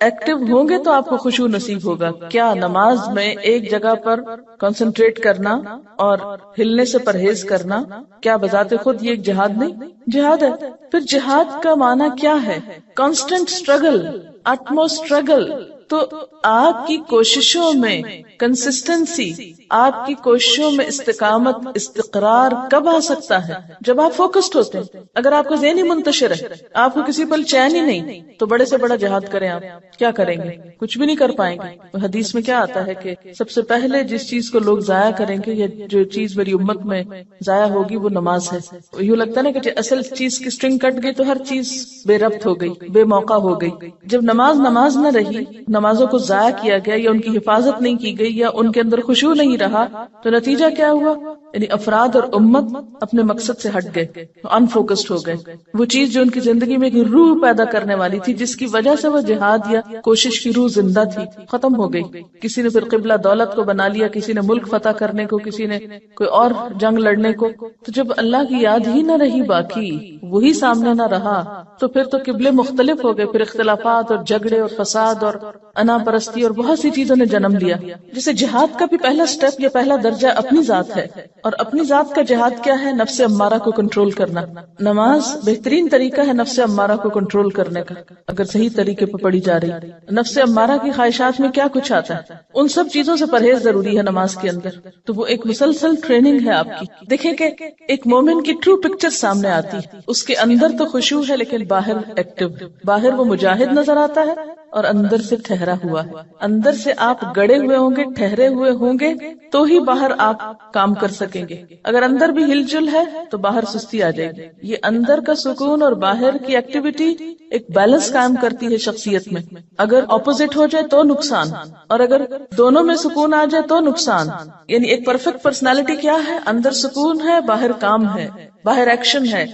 ایکٹیو ہوں گے تو آپ کو خشوع نصیب ہوگا. کیا نماز میں ایک جگہ پر کنسنٹریٹ کرنا اور ہلنے سے پرہیز کرنا کیا بذات خود یہ ایک جہاد نہیں؟ جہاد ہے. پھر جہاد کا معنی کیا ہے؟ کانسٹنٹ اسٹرگل، اٹمو اسٹرگل. تو آپ کی کوششوں میں کنسسٹنسی، آپ کی کوششوں میں استقامت، استقرار کب آ سکتا ہے؟ جب آپ فوکسڈ ہوتے ہیں. اگر آپ کا ذہن ہی منتشر ہے، آپ کو کسی پل چین ہی نہیں، تو بڑے سے بڑا جہاد کریں آپ کیا کریں گے؟ کچھ بھی نہیں کر پائیں گے. حدیث میں کیا آتا ہے کہ سب سے پہلے جس چیز کو لوگ ضائع کریں گے یا جو چیز میری امت میں ضائع ہوگی وہ نماز ہے. یوں لگتا ہے نا کہ اصل چیز کی اسٹرنگ کٹ گئی تو ہر چیز بے ربط ہو گئی، بے موقع ہو گئی. جب نماز نہ رہی، نمازوں کو ضائع کیا گیا یا ان کی حفاظت نہیں کی گئی یا ان کے اندر خشوع نہیں رہا، تو نتیجہ کیا ہوا؟ یعنی افراد اور امت اپنے مقصد سے ہٹ گئے، انفوکسڈ ہو گئے. وہ چیز جو ان کی زندگی میں ایک روح پیدا کرنے والی تھی، جس کی وجہ سے وہ جہاد یا کوشش کی روح زندہ تھی، ختم ہو گئی. کسی نے پھر قبلہ دولت کو بنا لیا، کسی نے ملک فتح کرنے کو، کسی نے کوئی اور جنگ لڑنے کو. تو جب اللہ کی یاد ہی نہ رہی، باقی وہی سامنے نہ رہا، تو پھر تو قبلے مختلف ہو گئے. پھر اختلافات اور جھگڑے اور فساد اور انا پرستی اور بہت سی چیزوں نے جنم لیا. جسے جہاد کا بھی پہلا سٹیپ یا پہلا درجہ اپنی ذات ہے. اور اپنی ذات کا جہاد کیا ہے؟ نفس امارہ کو کنٹرول کرنا. نماز بہترین طریقہ ہے نفس امارہ کو کنٹرول کرنے کا، اگر صحیح طریقے پہ پڑھی جا رہی. نفس امارہ کی خواہشات میں کیا کچھ آتا ہے، ان سب چیزوں سے پرہیز ضروری ہے نماز کے اندر. تو وہ ایک مسلسل ٹریننگ ہے آپ کی. دیکھیں کہ ایک مومن کی ٹرو پکچر سامنے آتی ہے. اس کے اندر تو خشوع ہے لیکن باہر ایکٹیو. باہر وہ مجاہد نظر آتا ہے اور اندر سے ٹھہرا ہوا ہے. اندر سے آپ گڑے ہوئے ہوں گے، ٹھہرے ہوئے ہوں گے تو ہی باہر آپ کام کر سکیں گے. اگر اندر بھی ہل جل ہے تو باہر سستی آ جائے گی. یہ اندر کا سکون اور باہر کی ایکٹیویٹی ایک بیلنس قائم کرتی ہے شخصیت میں. اگر اپوزٹ ہو جائے تو نقصان، اور اگر دونوں میں سکون آ جائے تو نقصان. یعنی ایک پرفیکٹ پرسنالٹی کیا ہے؟ اندر سکون ہے، باہر کام ہے، باہر ایکشن ہے.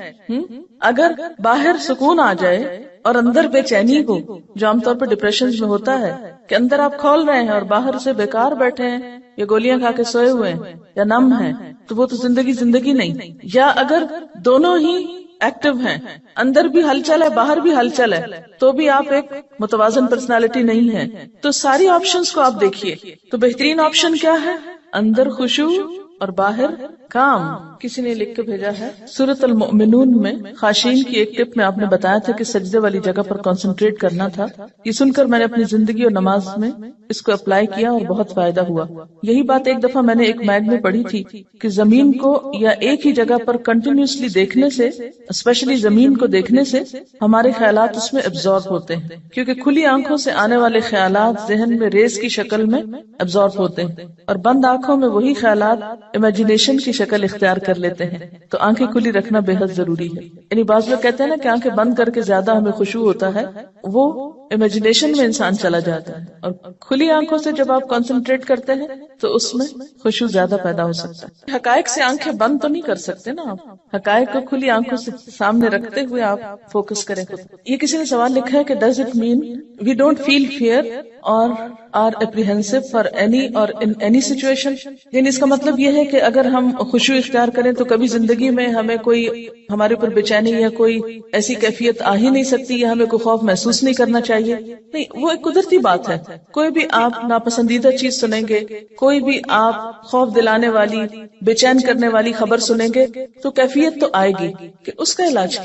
اگر باہر سکون آ جائے اور اندر بے چینی ہو، جو عام طور پر ڈپریشن میں ہوتا ہے کہ اندر آپ کھول رہے ہیں اور باہر سے بیکار بیٹھے ہیں یا گولیاں کھا کے سوئے ہوئے ہیں یا نم ہیں، تو وہ تو زندگی نہیں. یا اگر دونوں ہی ایکٹیو ہیں، اندر بھی ہلچل ہے باہر بھی ہلچل ہے، تو بھی آپ ایک متوازن پرسنالٹی نہیں ہے. تو ساری آپشنز کو آپ دیکھیے. تو بہترین آپشن کیا ہے؟ اندر خشوع اور باہر کام. کسی نے لکھ کے بھیجا ہے سورۃ المؤمنون میں خاشعین کی ایک ٹپ میں آپ نے بتایا تھا کہ سجدے والی جگہ پر کنسنٹریٹ کرنا تھا. یہ سن کر میں نے اپنی زندگی اور نماز میں اس کو اپلائی کیا اور بہت فائدہ ہوا. یہی بات ایک دفعہ میں نے ایک میگ میں پڑھی تھی کہ زمین کو یا ایک ہی جگہ پر کنٹینیوسلی دیکھنے سے، اسپیشلی زمین کو دیکھنے سے، ہمارے خیالات اس میں ایبزارب ہوتے ہیں، کیونکہ کھلی آنکھوں سے آنے والے خیالات ذہن میں ریز کی شکل میں ایبزارب ہوتے ہیں، اور بند آنکھوں میں وہی خیالات امیجنیشن کی شکل اختیار کر لیتے ہیں. تو آنکھیں کھلی رکھنا بے حد ضروری ہے. یعنی بعض لوگ کہتے ہیں نا کہ آنکھیں بند کر کے زیادہ ہمیں خشوع ہوتا ہے، وہ امیجنیشن میں انسان چلا جاتا ہے، اور کھلی آنکھوں سے جب آپ کنسنٹریٹ کرتے ہیں تو اس میں خشوع زیادہ پیدا ہو سکتا ہے. حقائق سے آنکھیں بند تو نہیں کر سکتے نا آپ، حقائق کو کھلی آنکھوں سے سامنے رکھتے ہوئے آپ فوکس کریں. یہ کسی نے سوال لکھا ہے کہ does it mean we don't feel fear or are apprehensive for any or in any situation? یعنی اس کا مطلب یہ ہے کہ اگر ہم خشوع اختیار کریں تو کبھی زندگی میں ہمیں کوئی ہمارے اوپر بے چینی یا کوئی ایسی کیفیت آ ہی نہیں سکتی، یا ہمیں کوئی خوف محسوس نہیں کرنا چاہیے. نہیں، وہ ایک قدرتی بات ہے. کوئی بھی آپ ناپسندیدہ چیز سنیں گے، کوئی بھی آپ خوف دلانے والی، بے چین کرنے والی خبر سنیں گے تو کیفیت تو آئے گی. کہ اس کا علاج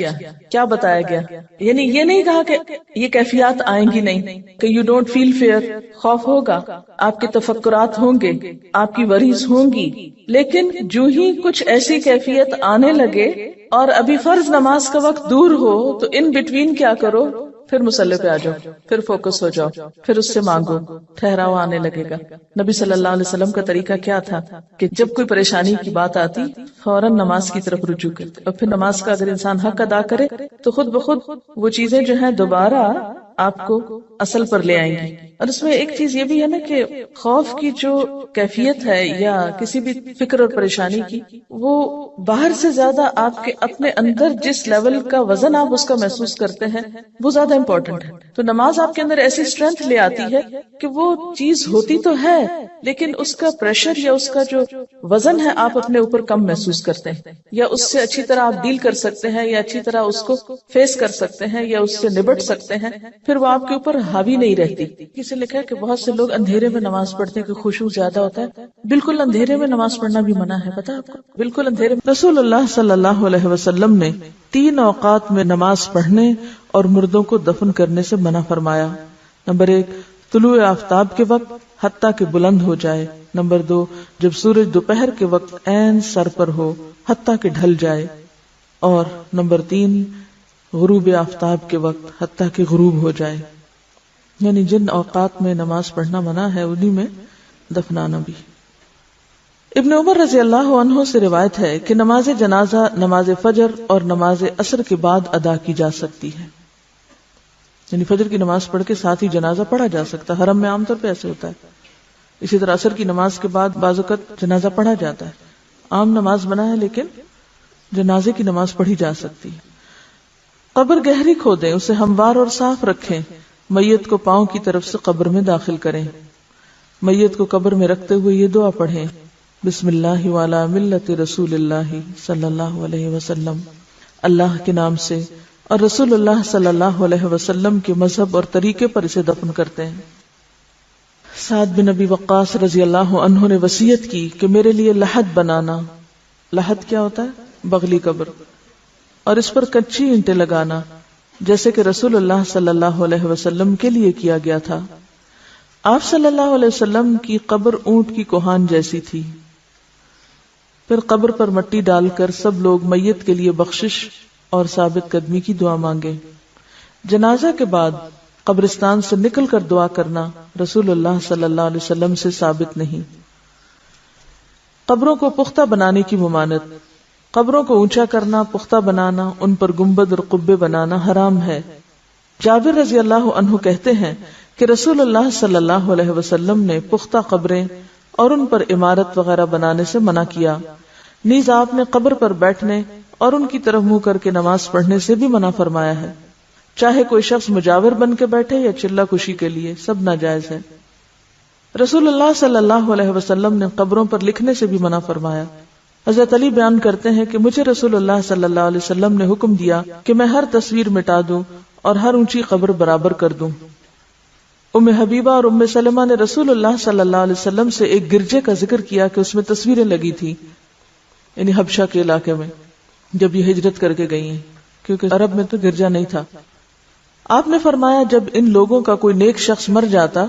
کیا بتایا گیا؟ یعنی یہ نہیں کہا کہ یہ کیفیات آئیں گی نہیں، کہ یو ڈونٹ فیل فیئر، خوف ہوگا، آپ کے تفکرات ہوں گے، آپ کی وریز ہوں گی، لیکن جو ہی کچھ ایسی کیفیت آنے لگے اور ابھی فرض نماز کا وقت دور ہو تو ان بٹوین کیا کرو؟ پھر مصلی پہ آ جاؤ، پھر فوکس ہو جاؤ، پھر اس سے مانگو، ٹھہراؤ آنے لگے گا. نبی صلی اللہ علیہ وسلم کا طریقہ کیا تھا کہ جب کوئی پریشانی کی بات آتی فوراً نماز کی طرف رجوع کرتے، اور پھر نماز کا اگر انسان حق ادا کرے تو خود بخود وہ چیزیں جو ہیں دوبارہ آپ کو اصل پر لے آئیں گی. اور اس میں ایک چیز یہ بھی ہے نا کہ خوف کی جو کیفیت ہے یا کسی بھی فکر اور پریشانی کی، وہ باہر سے زیادہ آپ کے اپنے اندر جس لیول کا وزن آپ اس کا محسوس کرتے ہیں وہ زیادہ امپورٹنٹ ہے. تو نماز آپ کے اندر ایسی اسٹرینتھ لے آتی ہے کہ وہ چیز ہوتی تو ہے لیکن اس کا پریشر یا اس کا جو وزن ہے آپ اپنے اوپر کم محسوس کرتے ہیں، یا اس سے اچھی طرح آپ ڈیل کر سکتے ہیں، یا اچھی طرح اس کو فیس کر سکتے ہیں، یا اس سے نبٹ سکتے ہیں، پھر وہ آپ کے اوپر حاوی نہیں رہتی. کسی لکھا ہے کہ بہت سے لوگ اندھیرے میں نماز پڑھتے ہیں کہ خشوع زیادہ ہوتا ہے. بالکل اندھیرے میں نماز پڑھنا بھی منع ہے، پتہ آپ کو؟ بالکل اندھیرے میں رسول اللہ صلی اللہ علیہ وسلم نے 3 اوقات میں نماز پڑھنے اور مردوں کو دفن کرنے سے منع فرمایا. نمبر 1 طلوع آفتاب کے وقت حتیٰ کہ بلند ہو جائے. نمبر 2 جب سورج دوپہر کے وقت عین سر پر ہو حتیٰ کہ ڈھل جائے. اور نمبر 3 غروب آفتاب کے وقت حتیٰ کہ غروب ہو جائے. یعنی جن اوقات میں نماز پڑھنا منع ہے انہی میں دفنانا بھی. ابن عمر رضی اللہ عنہ سے روایت ہے کہ نماز جنازہ نماز فجر اور نماز عصر کے بعد ادا کی جا سکتی ہے. یعنی فجر کی نماز پڑھ کے ساتھ ہی جنازہ پڑھا جا سکتا ہے، حرم میں عام طور پہ ایسے ہوتا ہے. اسی طرح عصر کی نماز کے بعد بعض اوقات جنازہ پڑھا جاتا ہے. عام نماز بنا ہے لیکن جنازے کی نماز پڑھی جا سکتی ہے. قبر گہری کھودیں، اسے ہموار اور صاف رکھیں. میت کو پاؤں کی طرف سے قبر میں داخل کریں. میت کو قبر میں رکھتے ہوئے یہ دعا پڑھیں: بسم اللہ وعلی ملت رسول اللہ صلی اللہ علیہ وسلم. اللہ کے نام سے اور رسول اللہ صلی اللہ علیہ وسلم کے مذہب اور طریقے پر اسے دفن کرتے ہیں. سعد بن ابی وقاص رضی اللہ عنہ نے وصیت کی کہ میرے لیے لحد بنانا. لحد کیا ہوتا ہے؟ بغلی قبر. اور اس پر کچی اینٹیں لگانا جیسے کہ رسول اللہ صلی اللہ علیہ وسلم کے لیے کیا گیا تھا. آپ صلی اللہ علیہ وسلم کی قبر اونٹ کی کوہان جیسی تھی. پھر قبر پر مٹی ڈال کر سب لوگ میت کے لیے بخشش اور ثابت قدمی کی دعا مانگے. جنازہ کے بعد قبرستان سے نکل کر دعا کرنا رسول اللہ صلی اللہ علیہ وسلم سے ثابت نہیں. قبروں کو پختہ بنانے کی ممانعت. قبروں کو اونچا کرنا، پختہ بنانا، ان پر گنبد اور قبے بنانا حرام ہے. جابر رضی اللہ عنہ کہتے ہیں کہ رسول اللہ صلی اللہ علیہ وسلم نے پختہ قبریں اور ان پر عمارت وغیرہ بنانے سے منع کیا. نیز آپ نے قبر پر بیٹھنے اور ان کی طرف منہ کر کے نماز پڑھنے سے بھی منع فرمایا ہے. چاہے کوئی شخص مجاور بن کے بیٹھے یا چلہ کشی کے لیے، سب ناجائز ہے. رسول اللہ صلی اللہ علیہ وسلم نے قبروں پر لکھنے سے بھی منع فرمایا. حضرت علی بیان کرتے ہیں کہ مجھے رسول اللہ صلی اللہ علیہ وسلم نے حکم دیا کہ میں ہر تصویر مٹا دوں اور ہر اونچی قبر برابر کر دوں۔ ام حبیبہ اور ام سلمہ نے رسول اللہ صلی اللہ علیہ وسلم سے ایک گرجے کا ذکر کیا کہ اس میں تصویریں لگی تھی، یعنی حبشہ کے علاقے میں جب یہ ہجرت کر کے گئی ہیں، کیونکہ عرب میں تو گرجا نہیں تھا۔ آپ نے فرمایا جب ان لوگوں کا کوئی نیک شخص مر جاتا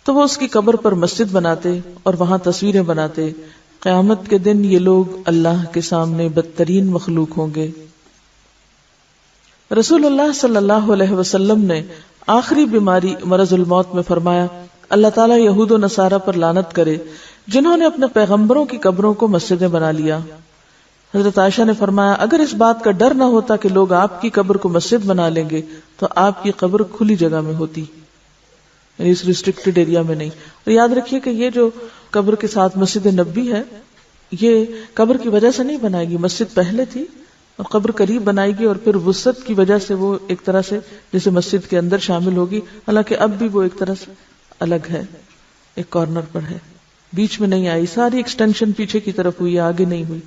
تو وہ اس کی قبر پر مسجد بناتے اور وہاں تصویریں بناتے۔ قیامت کے دن یہ لوگ اللہ کے سامنے بدترین مخلوق ہوں گے۔ رسول اللہ صلی اللہ علیہ وسلم نے آخری بیماری مرض الموت میں فرمایا، اللہ تعالیٰ یہود و نصارہ پر لعنت کرے جنہوں نے اپنے پیغمبروں کی قبروں کو مسجدیں بنا لیا۔ حضرت عائشہ نے فرمایا اگر اس بات کا ڈر نہ ہوتا کہ لوگ آپ کی قبر کو مسجد بنا لیں گے تو آپ کی قبر کھلی جگہ میں ہوتی، یعنی اس ریسٹرکٹڈ ایریا میں نہیں۔ اور یاد رکھیے کہ یہ جو قبر کے ساتھ مسجد نبی ہے یہ قبر کی وجہ سے نہیں بنائے گی، مسجد پہلے تھی اور قبر قریب بنائے گی اور پھر وسعت کی وجہ سے وہ ایک طرح سے جیسے مسجد کے اندر شامل ہوگی، حالانکہ اب بھی وہ ایک طرح سے الگ ہے، ایک کارنر پر ہے، بیچ میں نہیں آئی، ساری ایکسٹینشن پیچھے کی طرف ہوئی، آگے نہیں ہوئی۔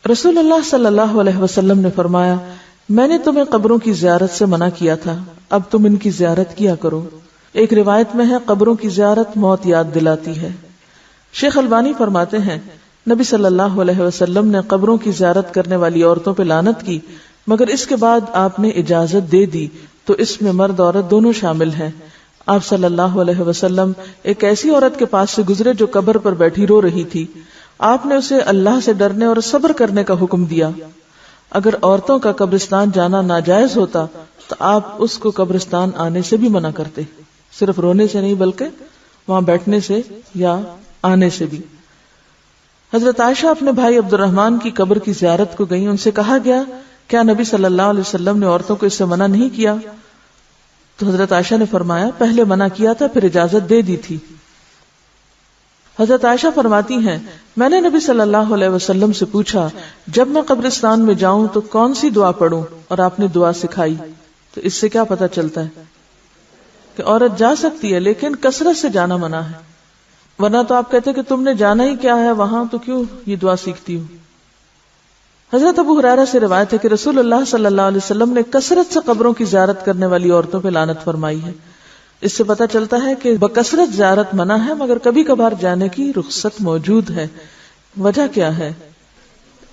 رسول اللہ صلی اللہ علیہ وسلم نے فرمایا میں نے تمہیں قبروں کی زیارت سے منع کیا تھا، اب تم ان کی زیارت کیا کرو۔ ایک روایت میں ہے قبروں کی زیارت موت یاد دلاتی ہے۔ شیخ البانی فرماتے ہیں نبی صلی اللہ علیہ وسلم نے قبروں کی زیارت کرنے والی عورتوں پہ لعنت کی، مگر اس کے بعد آپ نے اجازت دے دی تو اس میں مرد عورت دونوں شامل ہیں۔ آپ صلی اللہ علیہ وسلم ایک ایسی عورت کے پاس سے گزرے جو قبر پر بیٹھی رو رہی تھی، آپ نے اسے اللہ سے ڈرنے اور صبر کرنے کا حکم دیا۔ اگر عورتوں کا قبرستان جانا ناجائز ہوتا تو آپ اس کو قبرستان آنے سے بھی منع کرتے، صرف رونے سے نہیں بلکہ وہاں بیٹھنے سے یا آنے سے بھی۔ حضرت عائشہ اپنے بھائی عبد الرحمن کی قبر کی زیارت کو گئی، ان سے کہا گیا کیا نبی صلی اللہ علیہ وسلم نے عورتوں کو اس سے منع نہیں کیا؟ تو حضرت عائشہ نے فرمایا پہلے منع کیا تھا پھر اجازت دے دی تھی۔ حضرت عائشہ فرماتی ہیں میں نے نبی صلی اللہ علیہ وسلم سے پوچھا جب میں قبرستان میں جاؤں تو کون سی دعا پڑھوں، اور آپ نے دعا سکھائی۔ تو اس سے کیا پتہ چلتا ہے کہ عورت جا سکتی ہے لیکن کثرت سے جانا منع ہے، ورنہ تو آپ کہتے کہ تم نے جانا ہی کیا ہے وہاں تو کیوں یہ دعا سیکھتی ہوں۔ حضرت ابو ہریرہ سے روایت ہے کہ رسول اللہ صلی اللہ علیہ وسلم نے کثرت سے قبروں کی زیارت کرنے والی عورتوں پہ لعنت فرمائی ہے۔ اس سے پتہ چلتا ہے کہ بکثرت زیارت منع ہے مگر کبھی کبھار جانے کی رخصت موجود ہے۔ وجہ کیا ہے؟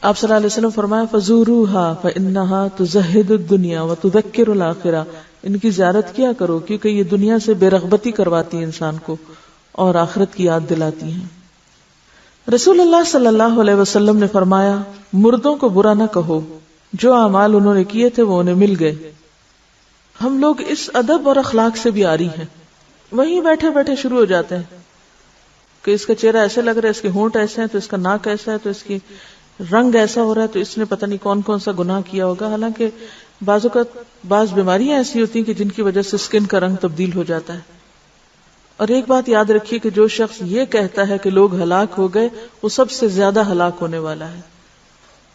آپ صلی اللہ علیہ وسلم فرمایا فزوروها فانها تزهد الدنيا وتذكر الاخرہ، ان کی زیارت کیا کرو کیونکہ یہ دنیا سے بے رغبتی کرواتی ہے انسان کو اور آخرت کی یاد دلاتی ہیں۔ رسول اللہ صلی اللہ علیہ وسلم نے فرمایا مردوں کو برا نہ کہو، جو اعمال انہوں نے کیے تھے وہ انہیں مل گئے۔ ہم لوگ اس ادب اور اخلاق سے بھی عاری ہیں، وہیں بیٹھے بیٹھے شروع ہو جاتے ہیں کہ اس کا چہرہ ایسے لگ رہا ہے، اس کے ہونٹ ایسے ہیں تو اس کا ناک ایسا ہے تو اس کی رنگ ایسا ہو رہا ہے تو اس نے پتہ نہیں کون کون سا گناہ کیا ہوگا، حالانکہ بعض اوقات بعض بیماریاں ایسی ہوتی ہیں کہ جن کی وجہ سے اسکن کا رنگ تبدیل ہو جاتا ہے۔ اور ایک بات یاد رکھیے کہ جو شخص یہ کہتا ہے کہ لوگ ہلاک ہو گئے وہ سب سے زیادہ ہلاک ہونے والا ہے۔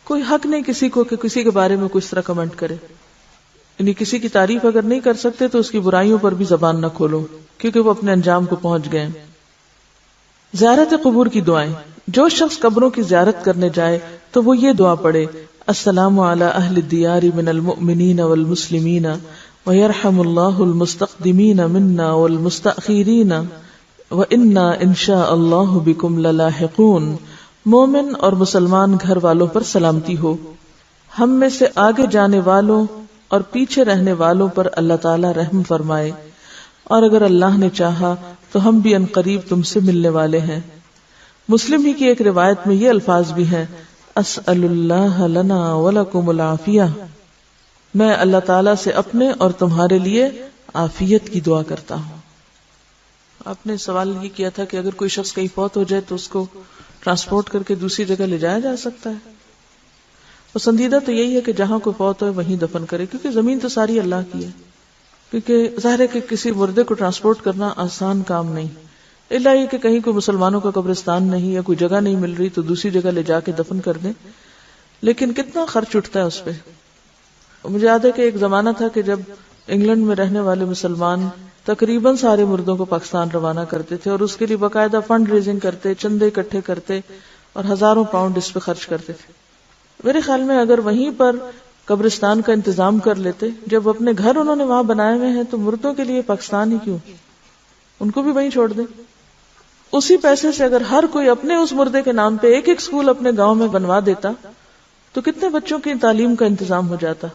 کوئی حق نہیں کسی کو کہ کسی کے بارے میں کچھ طرح کمنٹ کرے، یعنی کسی کی تعریف اگر نہیں کر سکتے تو اس کی برائیوں پر بھی زبان نہ کھولو کیونکہ وہ اپنے انجام کو پہنچ گئے۔ زیارت قبور کی دعائیں، جو شخص قبروں کی زیارت کرنے جائے تو وہ یہ دعا پڑھے السلام علی اہل الدیار من المؤمنین والمسلمین ویرحم اللہ المستقدمین منا والمستأخرین وإنا انشاء اللہ بکم للاحقون۔ مومن اور مسلمان گھر والوں پر سلامتی ہو، ہم میں سے آگے جانے والوں اور پیچھے رہنے والوں پر اللہ تعالی رحم فرمائے، اور اگر اللہ نے چاہا تو ہم بھی عنقریب تم سے ملنے والے ہیں۔ مسلم ہی کی ایک روایت میں یہ الفاظ بھی ہیں اسأل اللہ لنا ولکم العافیہ، میں اللہ تعالیٰ سے اپنے اور تمہارے لیے عافیت کی دعا کرتا ہوں۔ آپ نے سوال یہ کیا تھا کہ اگر کوئی شخص کہیں فوت ہو جائے تو اس کو ٹرانسپورٹ کر کے دوسری جگہ لے جایا جا سکتا ہے؟ پسندیدہ تو یہی ہے کہ جہاں کوئی فوت ہو وہیں دفن کرے، کیونکہ زمین تو ساری اللہ کی ہے، کیونکہ ظاہر ہے کہ کسی مردے کو ٹرانسپورٹ کرنا آسان کام نہیں، الا یہ کہ کہیں کوئی مسلمانوں کا قبرستان نہیں یا کوئی جگہ نہیں مل رہی تو دوسری جگہ لے جا کے دفن کر دیں، لیکن کتنا خرچ اٹھتا ہے اس پہ۔ مجھے یاد ہے کہ ایک زمانہ تھا کہ جب انگلینڈ میں رہنے والے مسلمان تقریباً سارے مردوں کو پاکستان روانہ کرتے تھے اور اس کے لیے باقاعدہ فنڈ ریزنگ کرتے، چندے اکٹھے کرتے اور ہزاروں پاؤنڈ اس پہ خرچ کرتے تھے. میرے خیال میں اگر وہیں پر قبرستان کا انتظام کر لیتے، جب اپنے گھر انہوں نے وہاں بنائے ہوئے ہیں تو مردوں کے لیے پاکستان ہی کیوں، ان کو بھی وہیں چھوڑ دیں. اسی پیسے سے اگر ہر کوئی اپنے اس مردے کے نام پہ ایک ایک اسکول اپنے گاؤں میں بنوا دیتا تو کتنے بچوں کی تعلیم کا انتظام ہو جاتا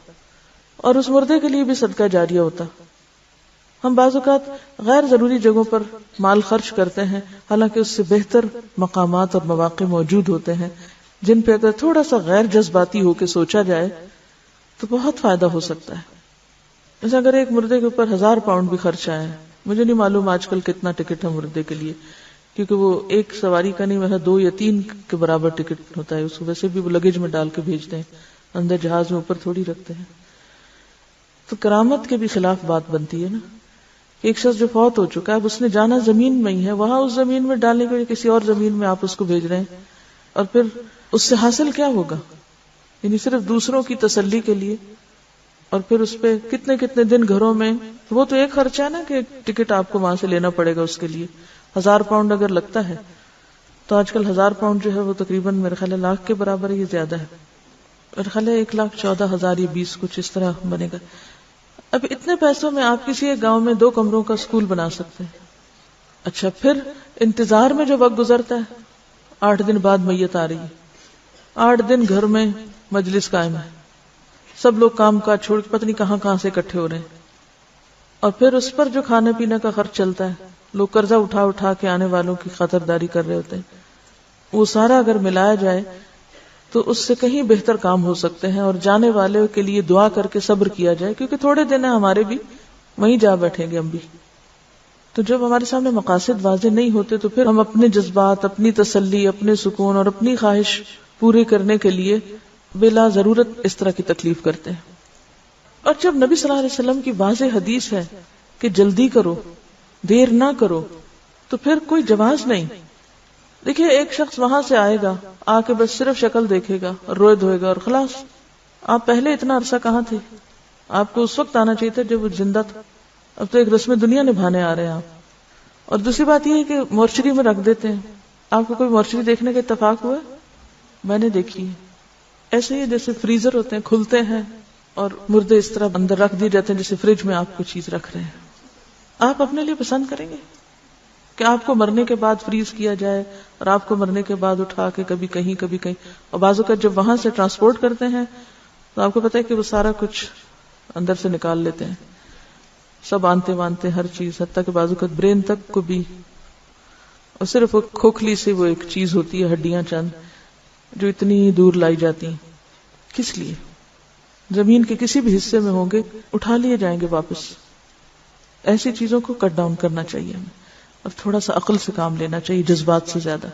اور اس مردے کے لیے بھی صدقہ جاریہ ہوتا. ہم بعض اوقات غیر ضروری جگہوں پر مال خرچ کرتے ہیں، حالانکہ اس سے بہتر مقامات اور مواقع موجود ہوتے ہیں جن پہ اگر تھوڑا سا غیر جذباتی ہو کے سوچا جائے تو بہت فائدہ ہو سکتا ہے. جیسے اگر ایک مردے کے اوپر 1000 پاؤنڈ بھی خرچ آیا ہے، مجھے نہیں معلوم آج کل کتنا ٹکٹ ہے مردے کے لیے، کیونکہ وہ ایک سواری کا نہیں، ویسا 2 یا 3 کے برابر ٹکٹ ہوتا ہے. اس کو ویسے بھی وہ لگیج میں ڈال کے بھیجتے ہیں، اندر جہاز میں اوپر تھوڑی رکھتے ہیں. تو کرامت کے بھی خلاف بات بنتی ہے نا. ایک شخص جو فوت ہو چکا ہے، اب اس نے جانا زمین میں ہی ہے، وہاں اس زمین میں ڈالنے کے لیے کسی اور زمین میں آپ اس کو بھیج رہے ہیں، اور پھر اس سے حاصل کیا ہوگا؟ یعنی صرف دوسروں کی تسلی کے لیے، اور پھر اس پہ کتنے کتنے دن گھروں میں. وہ تو ایک خرچہ ہے نا کہ ٹکٹ آپ کو وہاں سے لینا پڑے گا. اس کے لیے 1000 پاؤنڈ اگر لگتا ہے تو آج کل 1000 پاؤنڈ جو ہے وہ تقریباً میرے خیال ہے لاکھ کے برابر ہی زیادہ ہے. میرے خیال ہے 1,14,000 یا 20 کچھ اس طرح بنے گا. اب اتنے پیسوں میں آپ کسی ایک گاؤں میں 2 کمروں کا اسکول بنا سکتے ہیں. اچھا، پھر انتظار میں جو وقت گزرتا ہے، 8 دن بعد میت آ رہی ہے، 8 دن گھر میں مجلس قائم ہے، سب لوگ کام کاج چھوڑ کے پتہ نہیں کہاں کہاں سے اکٹھے ہو رہے ہیں، اور پھر اس پر جو کھانے پینے کا خرچ چلتا ہے، لوگ قرضہ اٹھا اٹھا کے آنے والوں کی خاطرداری کر رہے ہوتے ہیں. وہ سارا اگر ملایا جائے تو اس سے کہیں بہتر کام ہو سکتے ہیں، اور جانے والے کے لیے دعا کر کے صبر کیا جائے، کیونکہ تھوڑے دن ہیں ہمارے بھی، وہیں جا بیٹھیں گے ہم بھی. تو جب ہمارے سامنے مقاصد واضح نہیں ہوتے تو پھر ہم اپنے جذبات، اپنی تسلی، اپنے سکون اور اپنی خواہش پوری کرنے کے لیے بلا ضرورت اس طرح کی تکلیف کرتے ہیں. اور جب نبی صلی اللہ علیہ وسلم کی واضح حدیث ہے کہ جلدی کرو، دیر نہ کرو، تو پھر کوئی جواز نہیں. دیکھیے، ایک شخص وہاں سے آئے گا، آ کے بس صرف شکل دیکھے گا اور روئے دھوئے گا اور خلاص. آپ پہلے اتنا عرصہ کہاں تھے؟ آپ کو اس وقت آنا چاہیے تھا جب وہ زندہ تھا. اب تو ایک رسم دنیا نبھانے آ رہے ہیں آپ. اور دوسری بات یہ ہے کہ مورچری میں رکھ دیتے ہیں. آپ کو کوئی مورچری دیکھنے کا اتفاق ہوا؟ میں نے دیکھی ہے. ایسے ہی جیسے فریزر ہوتے ہیں، کھلتے ہیں اور مردے اس طرح اندر رکھ دیے جاتے ہیں جیسے فریج میں آپ کو چیز رکھ رہے ہیں. آپ اپنے لیے پسند کریں گے کہ آپ کو مرنے کے بعد فریز کیا جائے اور آپ کو مرنے کے بعد اٹھا کے کبھی کہیں کبھی کہیں؟ اور بعض اوقات جب وہاں سے ٹرانسپورٹ کرتے ہیں تو آپ کو پتہ ہے کہ وہ سارا کچھ اندر سے نکال لیتے ہیں، سب آنتے وانتے ہر چیز، حتیٰ کہ بعض اوقات برین تک کو بھی. اور صرف وہ کھوکھلی سے وہ ایک چیز ہوتی ہے، ہڈیاں چند جو اتنی دور لائی جاتی ہیں. کس لیے؟ زمین کے کسی بھی حصے میں ہوں گے، اٹھا لیے جائیں گے واپس. ایسی چیزوں کو کٹ ڈاؤن کرنا چاہیے ہمیں، اور تھوڑا سا عقل سے کام لینا چاہیے، جذبات سے زیادہ.